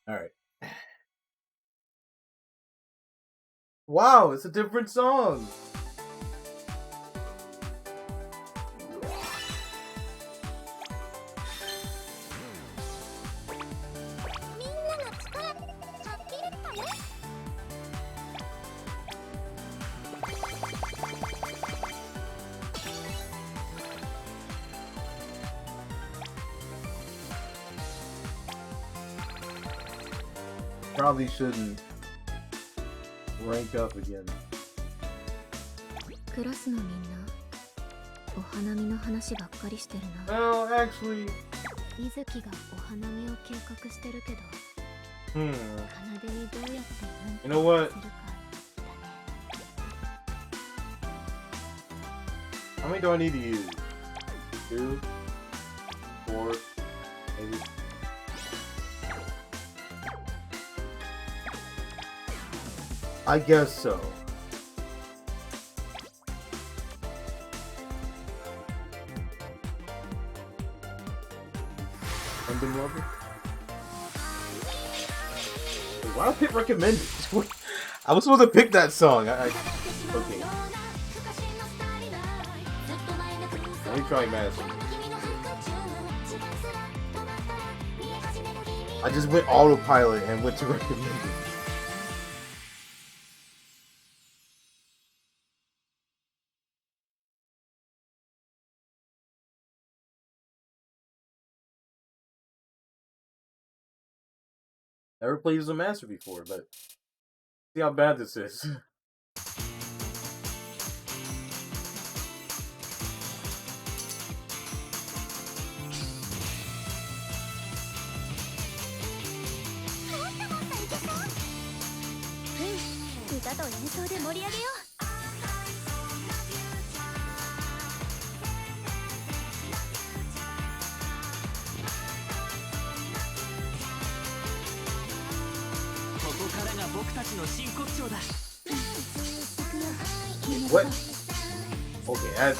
Alright. Wow, it's a different song! probably shouldn't rank up again.
クラスのみんなお花見の話ばっかりしてるな。
Well, actually,
水木がお花見を計画してるけど、 奏にどうやって
You know what?
するかだね。
How many do I need to use? 2, 4, maybe. I guess so. Ending level? Wait, why did I pick recommended? I was supposed to pick that song. Okay. Let me try Madison. I just went autopilot and went to recommended. Never played as a master before, but see how bad this is. What? Okay,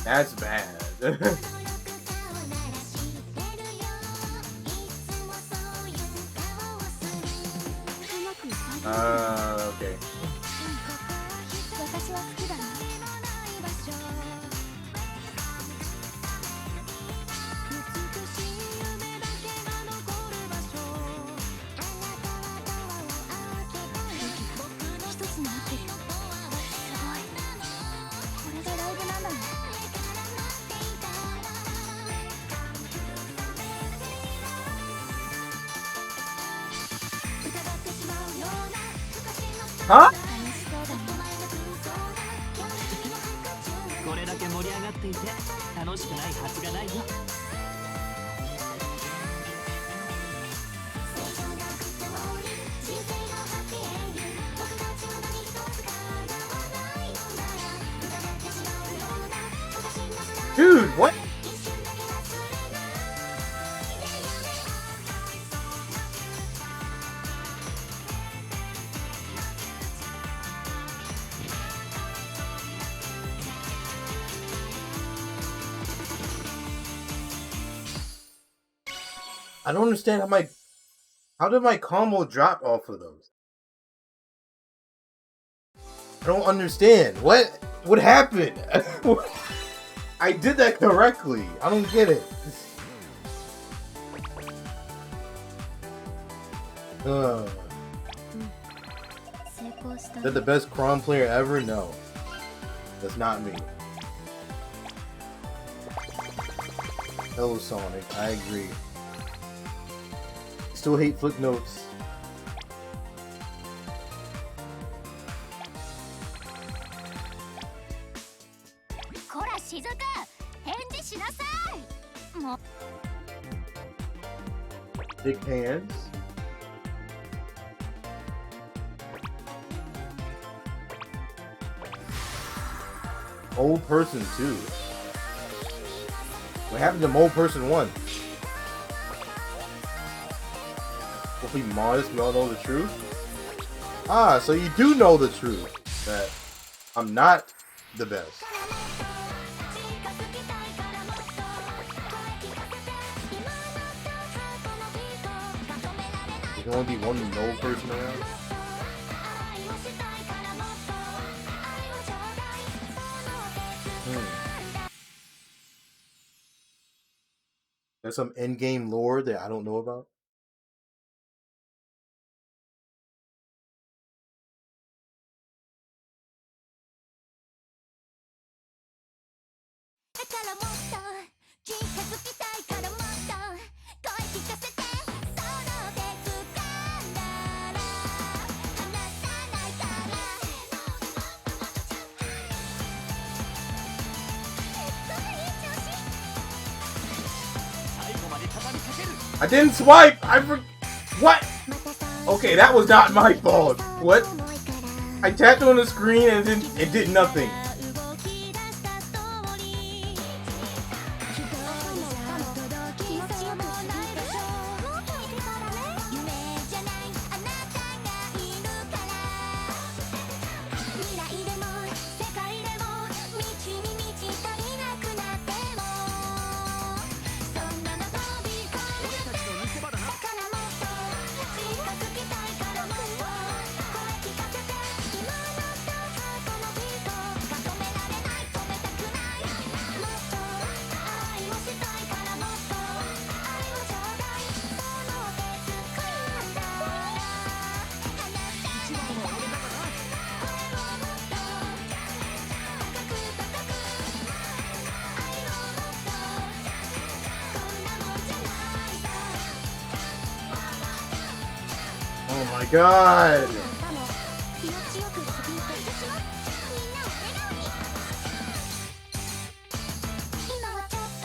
that's bad. Okay. Huh? Dude, what? I don't understand how did my combo drop off of those? I don't understand. What happened? I did that correctly. I don't get it. Is that the best Crom player ever? No. That's not me. Hello, Sonic. I agree. Still hate footnotes. Big hands. Old person too. What happened to Mole Person 1? Hopefully modest, we all know the truth. Ah, so you do know the truth. That I'm not the best. There can only be one Mole person around. There's some in-game lore that I don't know about. I didn't swipe! What? Okay, that was not my fault. What? I tapped on the screen and it did nothing. Oh my god!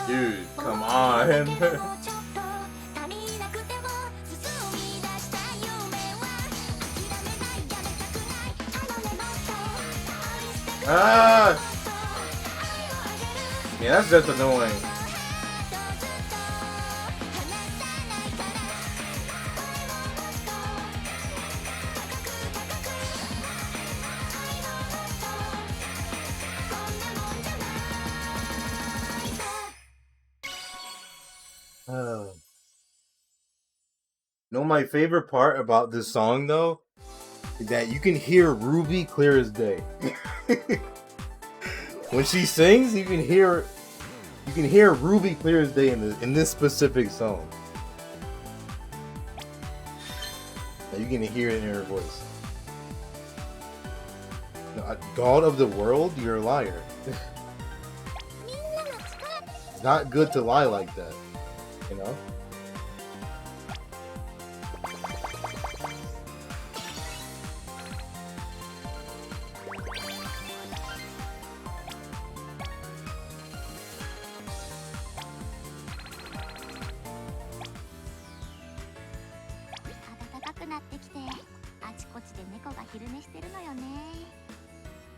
Dude, come on! Ah! Yeah, that's just annoying. Know my favorite part about this song though is that you can hear Ruby clear as day. When she sings, you can hear Ruby clear as day in this specific song. You can hear it in her voice. God of the world, you're a liar. It's not good to lie like that, you know?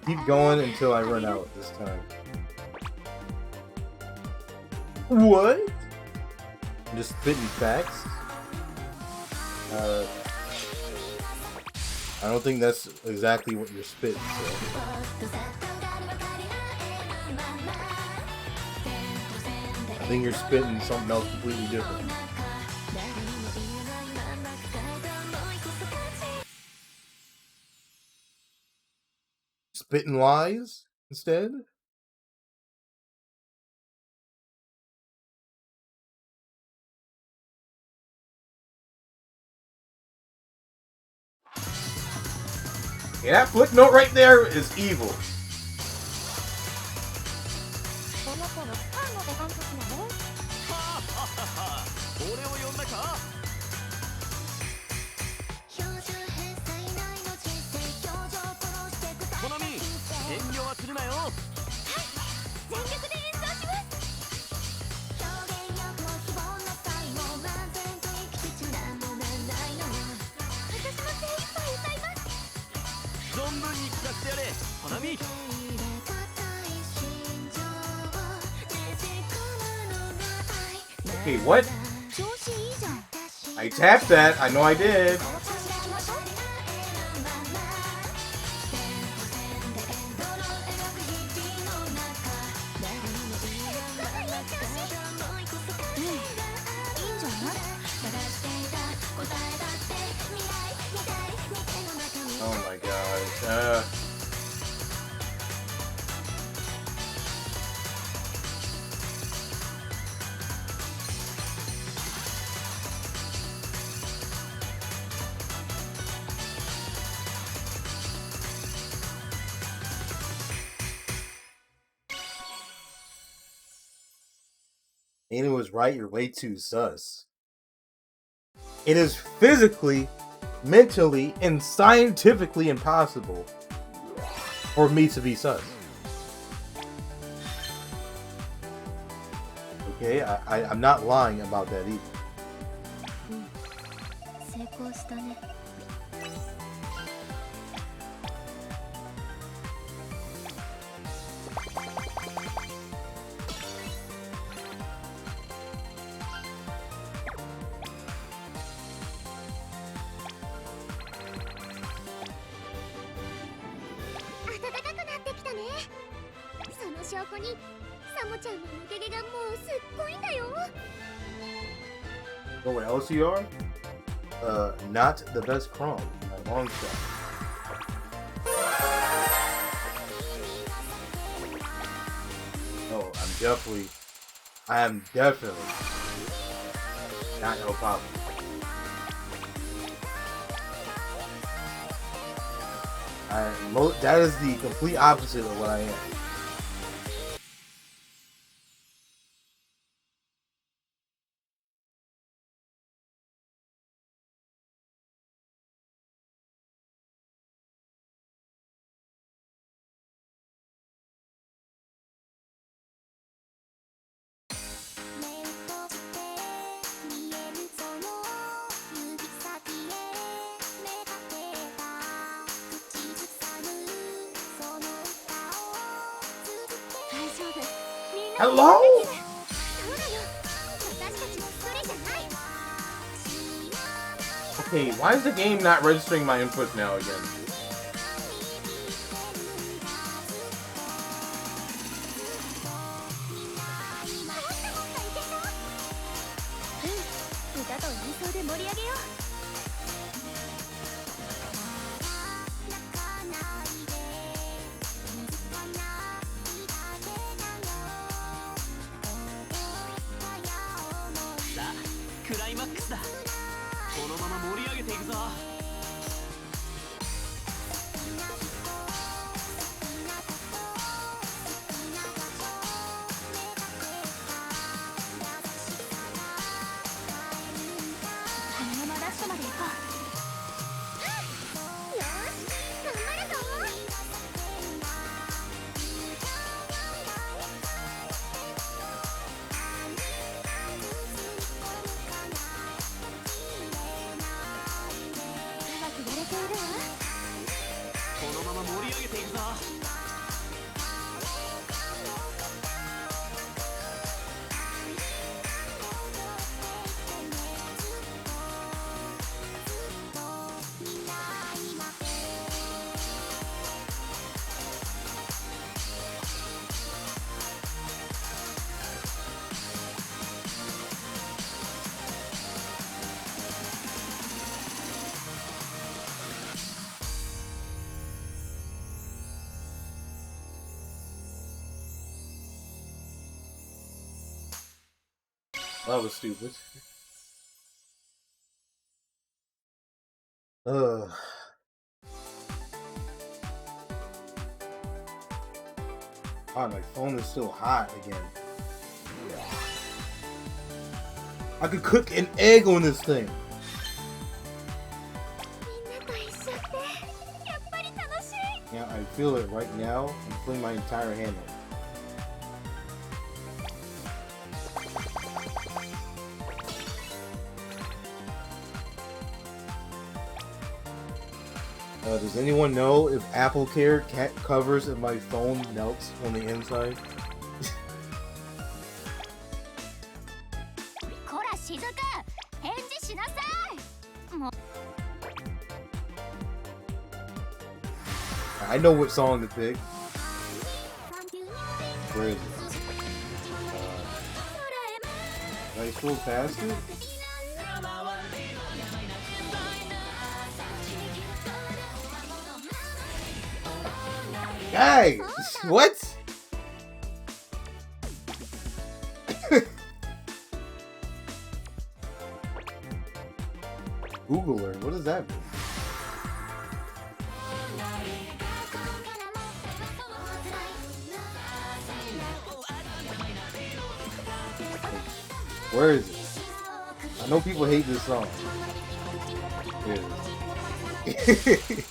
Keep going until I run out this time. What? I'm just spitting facts? I don't think that's exactly what you're spitting, so. I think you're spitting something else completely different. Spitting lies instead? Yeah, that footnote right there is evil. Okay, what? I tapped that. I know I did. Oh my gosh. Aiden was right, you're way too sus. It is physically, mentally, and scientifically impossible for me to be sus. Okay, I'm not lying about that either.
成功したね。暖かくなってきたね。その証拠にサモちゃんの抜け毛がもうすっごいんだよ。
Oh, what LCR? Not the best Chrome. A long shot. Oh, I am definitely not no problem. That is the complete opposite of what I am. Hello? Okay, why is the game not registering my inputs now again? That was stupid. God, my phone is still hot again. I could cook an egg on this thing. Yeah, I feel it right now. I'm putting my entire hand on it. Does anyone know if Apple Care covers if my phone melts on the inside? I know what song to pick. Where is it? Can I scroll past it? Hey! What? Googler, what does that mean? Where is it? I know people hate this song. Here it is.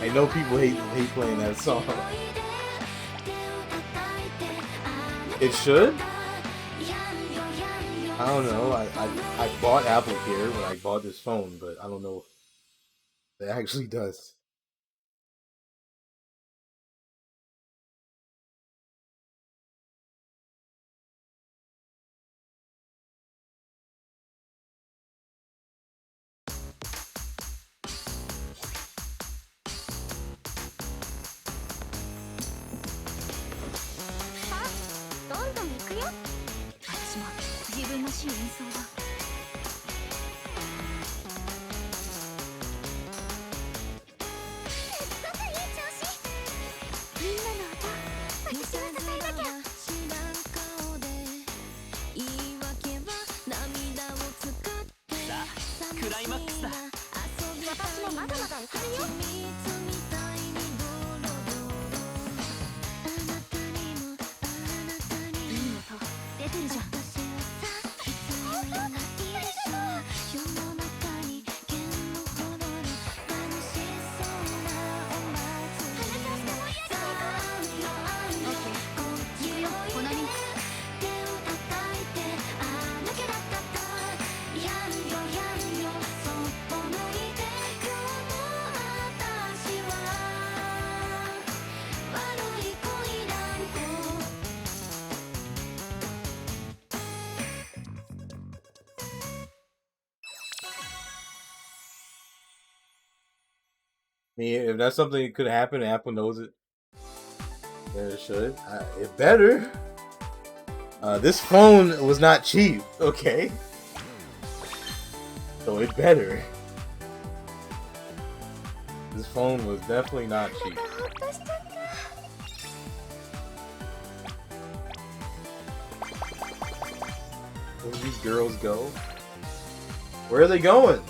I know people hate playing that song. It should? I don't know. I bought Apple Care when I bought this phone, but I don't know if it actually does. I mean, if that's something that could happen, Apple knows it. Yeah, it should. It better. This phone was not cheap, okay? So it better. This phone was definitely not cheap. Where do these girls go? Where are they going?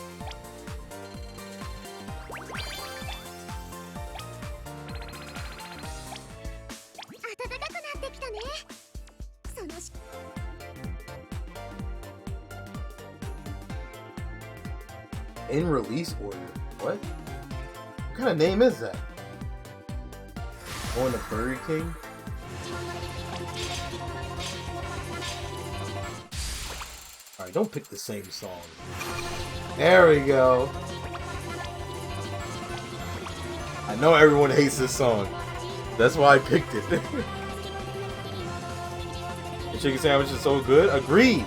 In release order. What? What kind of name is that? Going to Burger King? Alright, don't pick the same song. There we go. I know everyone hates this song. That's why I picked it. The chicken sandwich is so good. Agreed.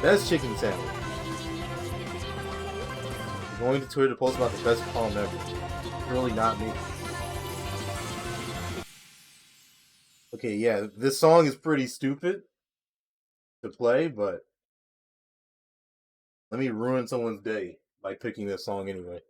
Best chicken sandwich. Going to Twitter to post about the best palm ever. Really not me. Okay, yeah, this song is pretty stupid to play, but let me ruin someone's day by picking this song anyway.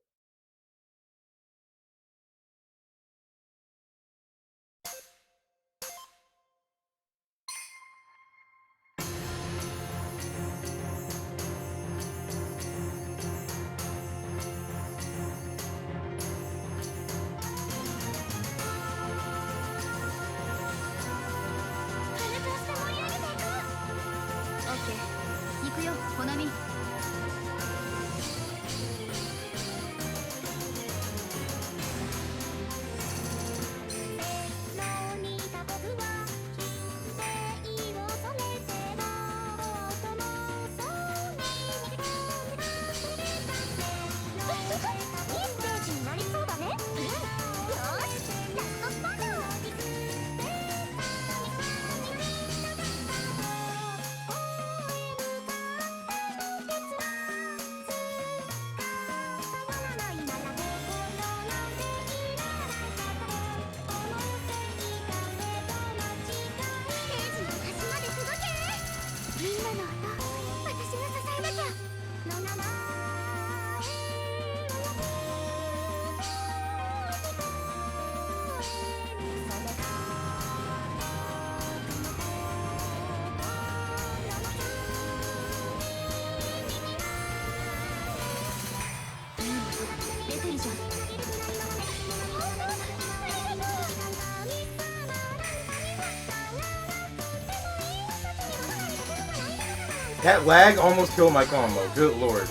That lag almost killed my combo. Good lord.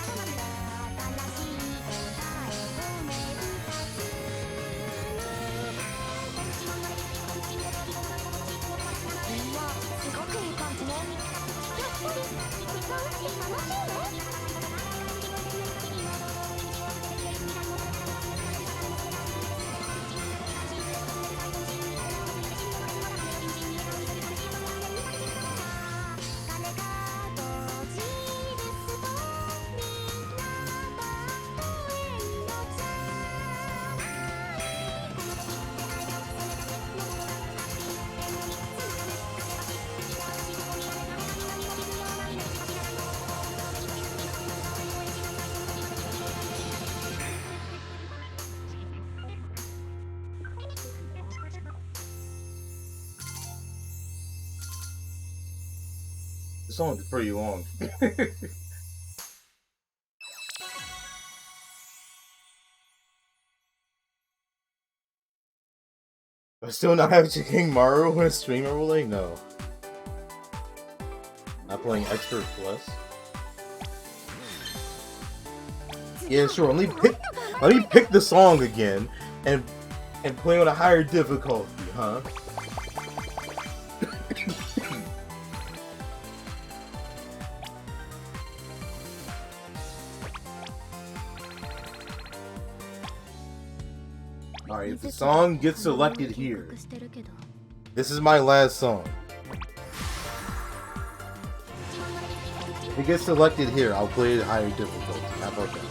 The song is pretty long. I still not have King Maru in a stream overlay? No. Not playing Expert Plus? Yeah, sure. Let me pick the song again and play on a higher difficulty, huh? Alright, if the song gets selected here, this is my last song. If it gets selected here, I'll play it at higher difficulty. How about that?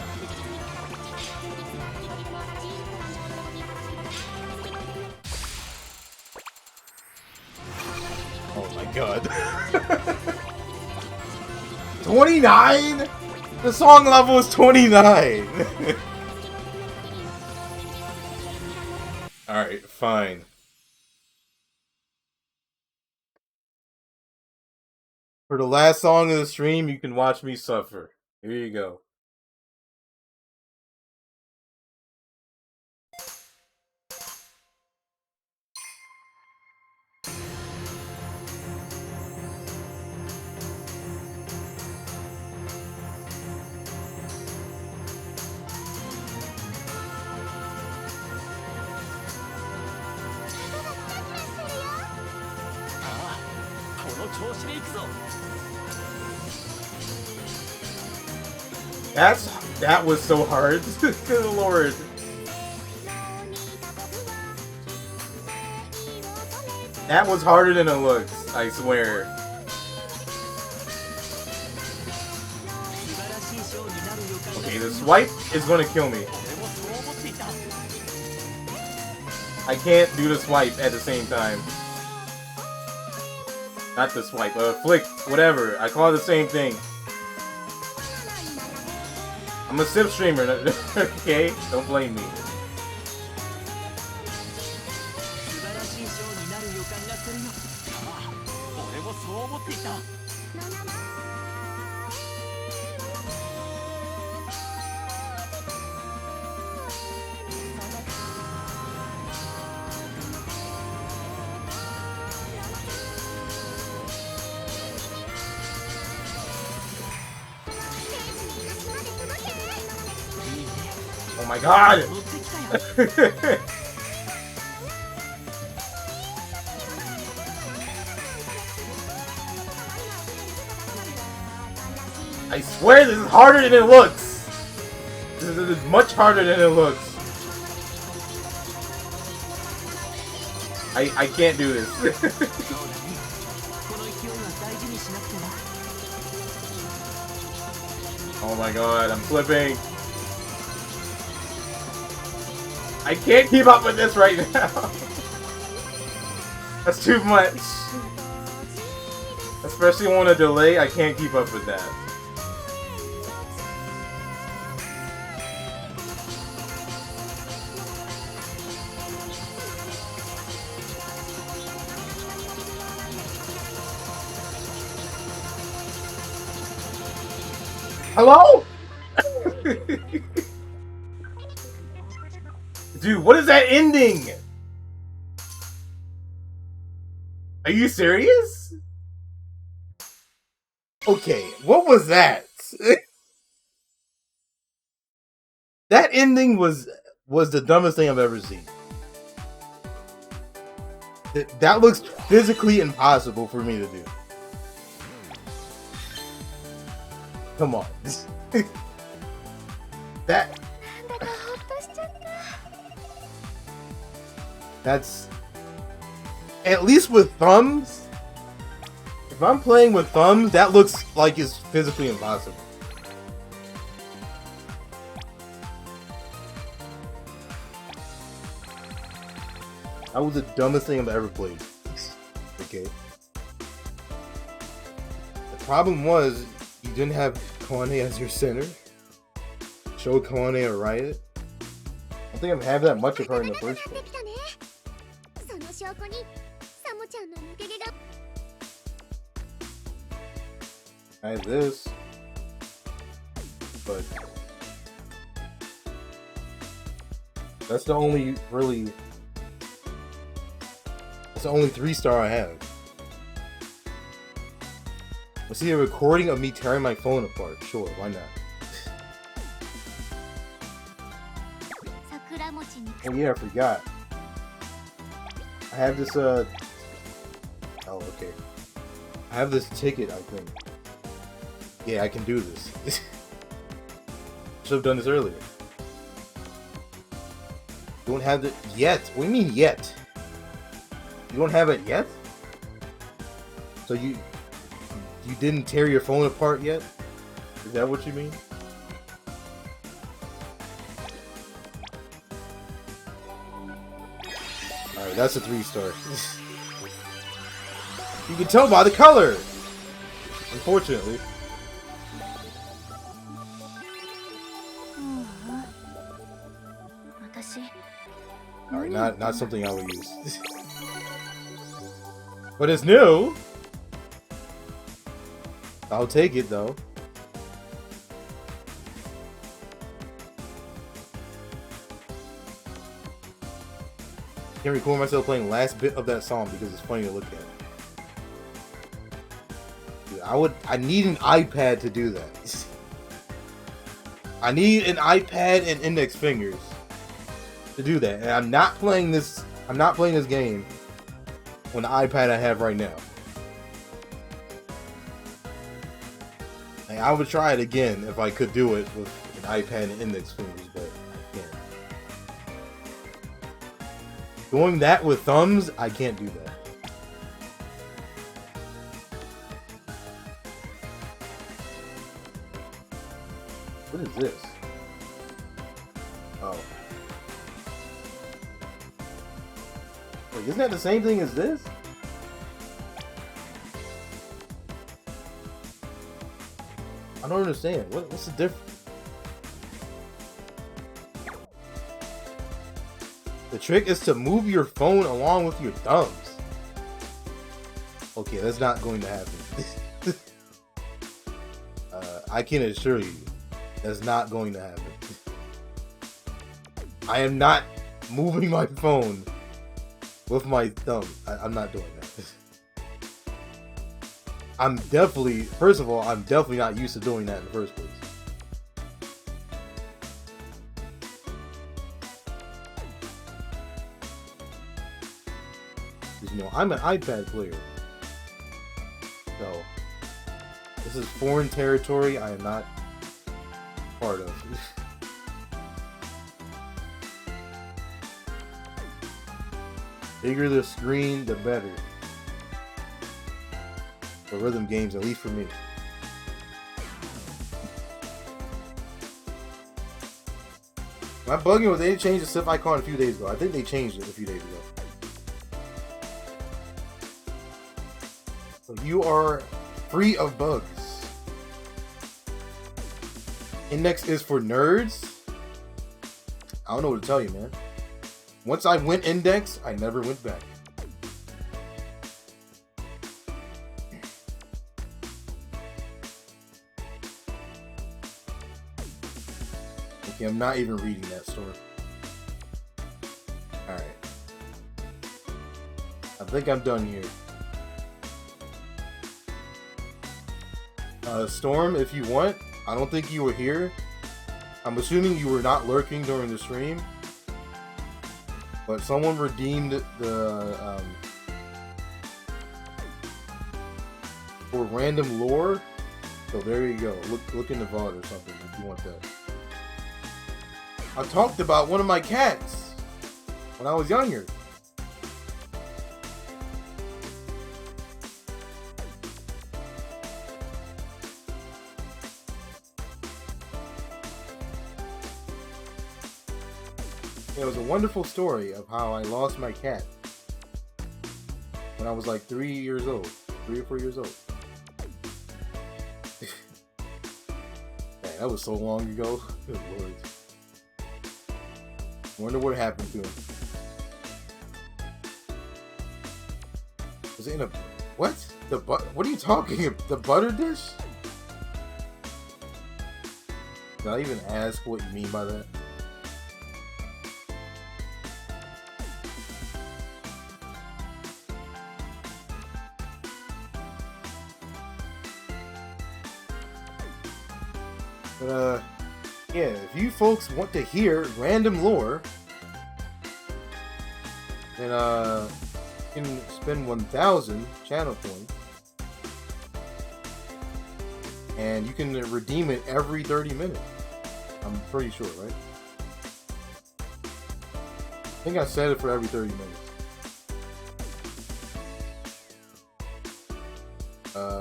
Oh my god. 29?! The song level is 29! Alright, fine. For the last song of the stream, you can watch me suffer. Here you go. That was so hard. Good lord. That was harder than it looks, I swear. Okay, the swipe is gonna kill me. I can't do the swipe at the same time. Not the swipe, flick, whatever. I call it the same thing. I'm a sip streamer, okay? Don't blame me. Oh my god! I swear this is harder than it looks! This is much harder than it looks. I can't do this. Oh my god, I'm flipping. I can't keep up with this right now. That's too much. Especially on a delay, I can't keep up with that. Hello? Dude, what is that ending? Are you serious? Okay, what was that? That ending was the dumbest thing I've ever seen. That looks physically impossible for me to do. Come on. That's... At least with thumbs, if I'm playing with thumbs, that looks like it's physically impossible. That was the dumbest thing I've ever played. Okay. The problem was, you didn't have Kawane as your center. Show Kawane a riot. I don't think I've had that much of her in the first place. I have this, but that's the only really. That's the only 3-star I have. Let's see a recording of me tearing my phone apart. Sure, why not? Oh yeah, I forgot. I have this oh, okay. I have this ticket, I think. Yeah, I can do this. Should have done this earlier. Don't have it yet? What do you mean yet? You don't have it yet? So you didn't tear your phone apart yet? Is that what you mean? Alright, that's a 3-star. You can tell by the color! Unfortunately. Alright, not something I would use. But it's new! I'll take it though. Can't record myself playing the last bit of that song because it's funny to look at. Dude, I need an iPad to do that. I need an iPad and index fingers to do that. And I'm not playing this game on the iPad I have right now. Like, I would try it again if I could do it with an iPad and index fingers, but I can't. Doing that with thumbs, I can't do that. What is this? Oh. Wait, isn't that the same thing as this? I don't understand. What's the difference? The trick is to move your phone along with your thumbs. Okay, that's not going to happen. I can assure you, that's not going to happen. I am not moving my phone with my thumb. I'm not doing that. I'm definitely, first of all, I'm definitely not used to doing that in the first place. You know, I'm an iPad player. So, this is foreign territory I am not part of. Bigger the screen, the better. For rhythm games, at least for me. Am I bugging or they changed the Sif icon a few days ago? I think they changed it a few days ago. So you are free of bugs. Index is for nerds. I don't know what to tell you, man. Once I went index, I never went back. Okay, I'm not even reading that story. Alright. I think I'm done here. Storm, if you want. I don't think you were here. I'm assuming you were not lurking during the stream. But someone redeemed the for random lore. So there you go. Look in the VOD or something if you want that. I talked about one of my cats when I was younger. It was a wonderful story of how I lost my cat when I was like 3 years old. 3 or 4 years old. Man, that was so long ago. Good lord. Wonder what happened to him. Was it in a... What? What are you talking about? The butter dish? Did I even ask what you mean by that? But, yeah, if you folks want to hear random lore, then, you can spend 1,000 channel points. And you can redeem it every 30 minutes. I'm pretty sure, right? I think I said it for every 30 minutes.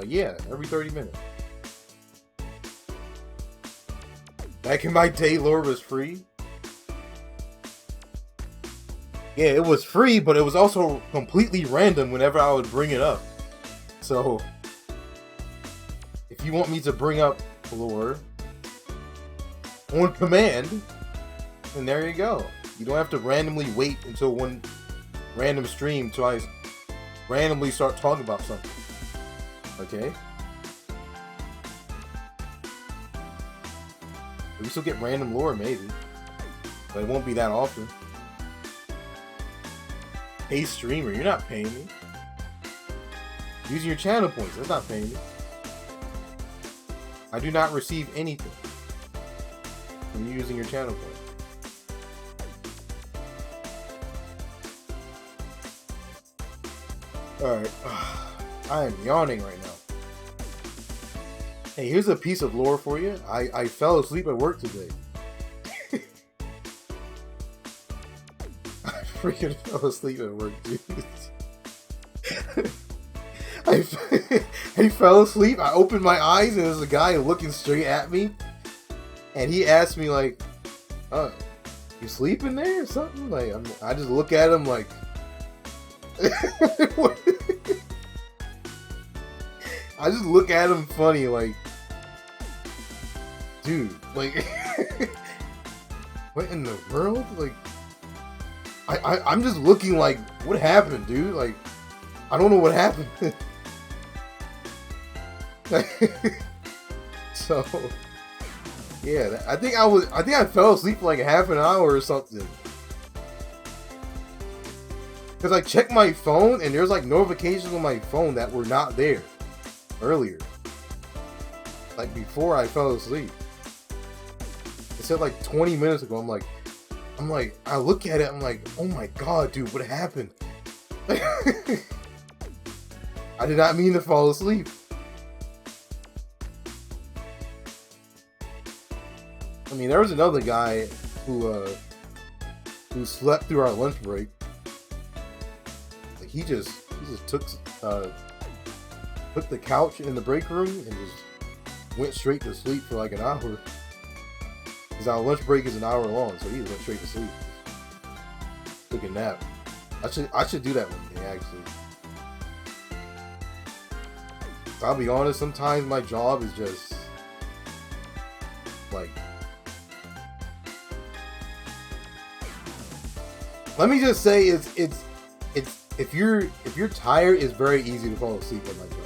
Yeah, every 30 minutes. Back in my day, lore was free. Yeah, it was free, but it was also completely random whenever I would bring it up. So, if you want me to bring up lore on command, then there you go. You don't have to randomly wait until one random stream till I randomly start talking about something. Okay? We still get random lore, maybe. But it won't be that often. Hey streamer, you're not paying me. Using your channel points, that's not paying me. I do not receive anything from you using your channel points. Alright, I am yawning right now. Hey, here's a piece of lore for you. I fell asleep at work today. I freaking fell asleep at work, dude. I fell asleep. I opened my eyes and there's a guy looking straight at me. And he asked me like, you sleeping there or something? Like, I just look at him like, I just look at him funny, like, dude, like, what in the world? Like, I'm just looking like, what happened, dude? Like, I don't know what happened. So, yeah, I think I fell asleep for like half an hour or something. Because I checked my phone and there's like notifications on my phone that were not there earlier. Like before I fell asleep. It said like 20 minutes ago. I'm like, I look at it, I'm like, oh my god, dude, what happened? I did not mean to fall asleep. I mean, there was another guy who slept through our lunch break. Like he just took the couch in the break room and just went straight to sleep for like an hour. Because our lunch break is an hour long, so he just went straight to sleep. Took a nap. I should do that one day, actually. So I'll be honest, sometimes my job is just like, let me just say it's if you're tired, it's very easy to fall asleep at my job.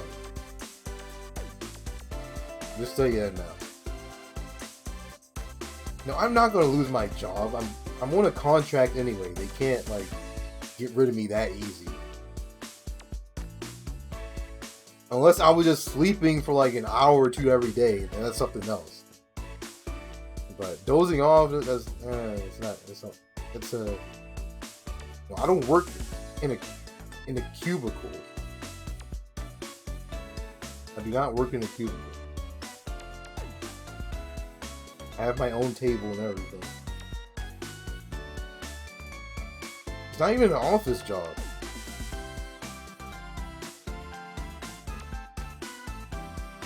Just tell you that now. No, I'm not gonna lose my job. I'm on a contract anyway. They can't like get rid of me that easy. Unless I was just sleeping for like an hour or two every day, then that's something else. But dozing off, it's I don't work in a cubicle. I do not work in a cubicle. I have my own table and everything. It's not even an office job.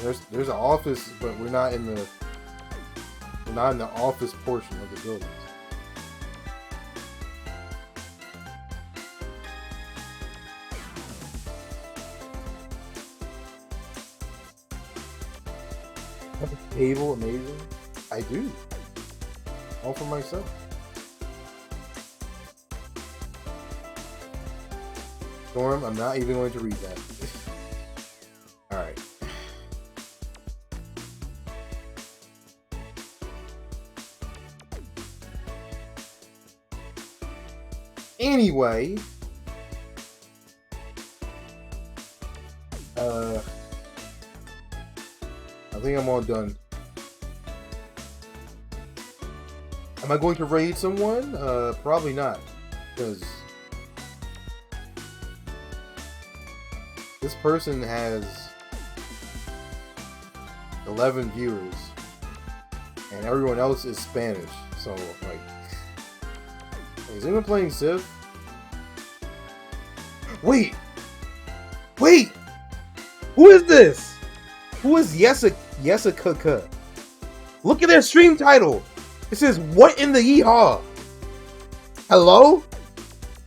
There's an office, but we're not in the office portion of the building. Have a table, amazing. I do. All for myself. Storm, I'm not even going to read that. Alright. Anyway, I think I'm all done. Am I going to raid someone? Probably not, because this person has 11 viewers, and everyone else is Spanish. So, like, is anyone playing Civ? Wait! Who is this? Who is Yesika? Look at their stream title! It says, "What in the yeehaw?" Hello?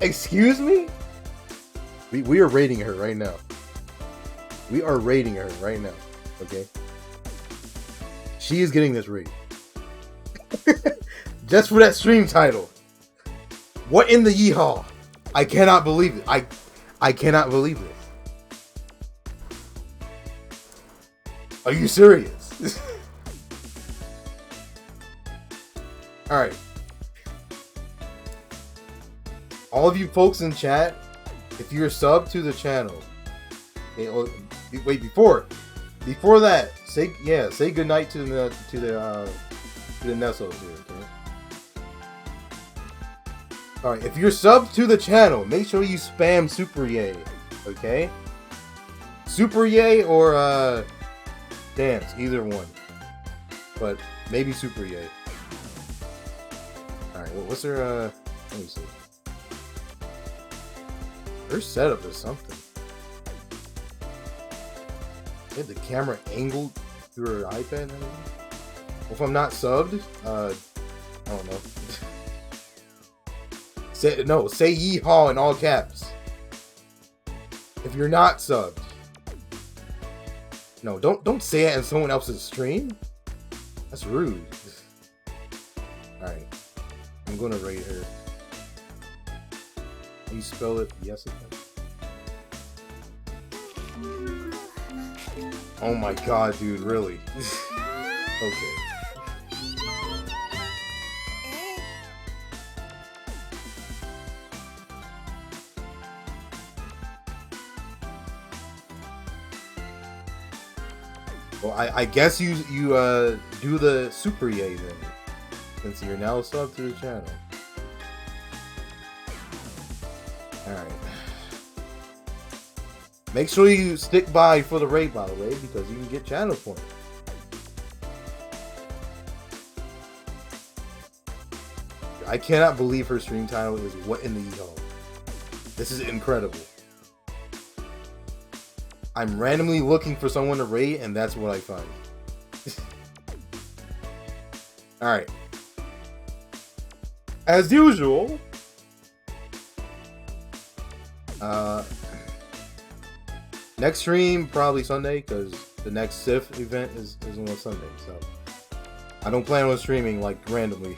Excuse me? We are rating her right now. We are rating her right now. Okay? She is getting this raid. Just for that stream title. What in the yeehaw? I cannot believe it. I cannot believe this. Are you serious? Alright. All of you folks in chat, if you're subbed to the channel, wait, before that, say goodnight to the Nessos here, okay? Alright, if you're subbed to the channel, make sure you spam Super Yay, okay? Super Yay or Dance, either one. But maybe Super Yay. Alright, well, what's her, let me see. Her setup is something. They had the camera angled through her iPad and everything. Well, if I'm not subbed, I don't know. Say yeehaw in all caps. If you're not subbed. No, don't say it in someone else's stream. That's rude. Alright. I'm gonna rate her. Can you spell it? Yes, it can. Oh my god, dude, really? Okay. Well, I guess you do the Super Yay then, since you're now subbed to the channel. Alright. Make sure you stick by for the raid, by the way, because you can get channel points. I cannot believe her stream title is "What in the Yeehaw." This is incredible. I'm randomly looking for someone to raid, and that's what I find. Alright. As usual, next stream probably Sunday, because the next Sif event is on Sunday, so I don't plan on streaming like randomly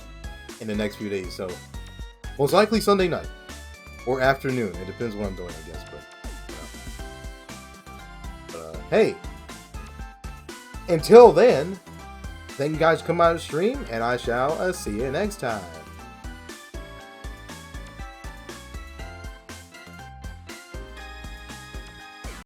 in the next few days, so most likely Sunday night or afternoon. It depends what I'm doing, I guess, but hey, until then, thank you guys for coming out of the stream, and I shall see you next time.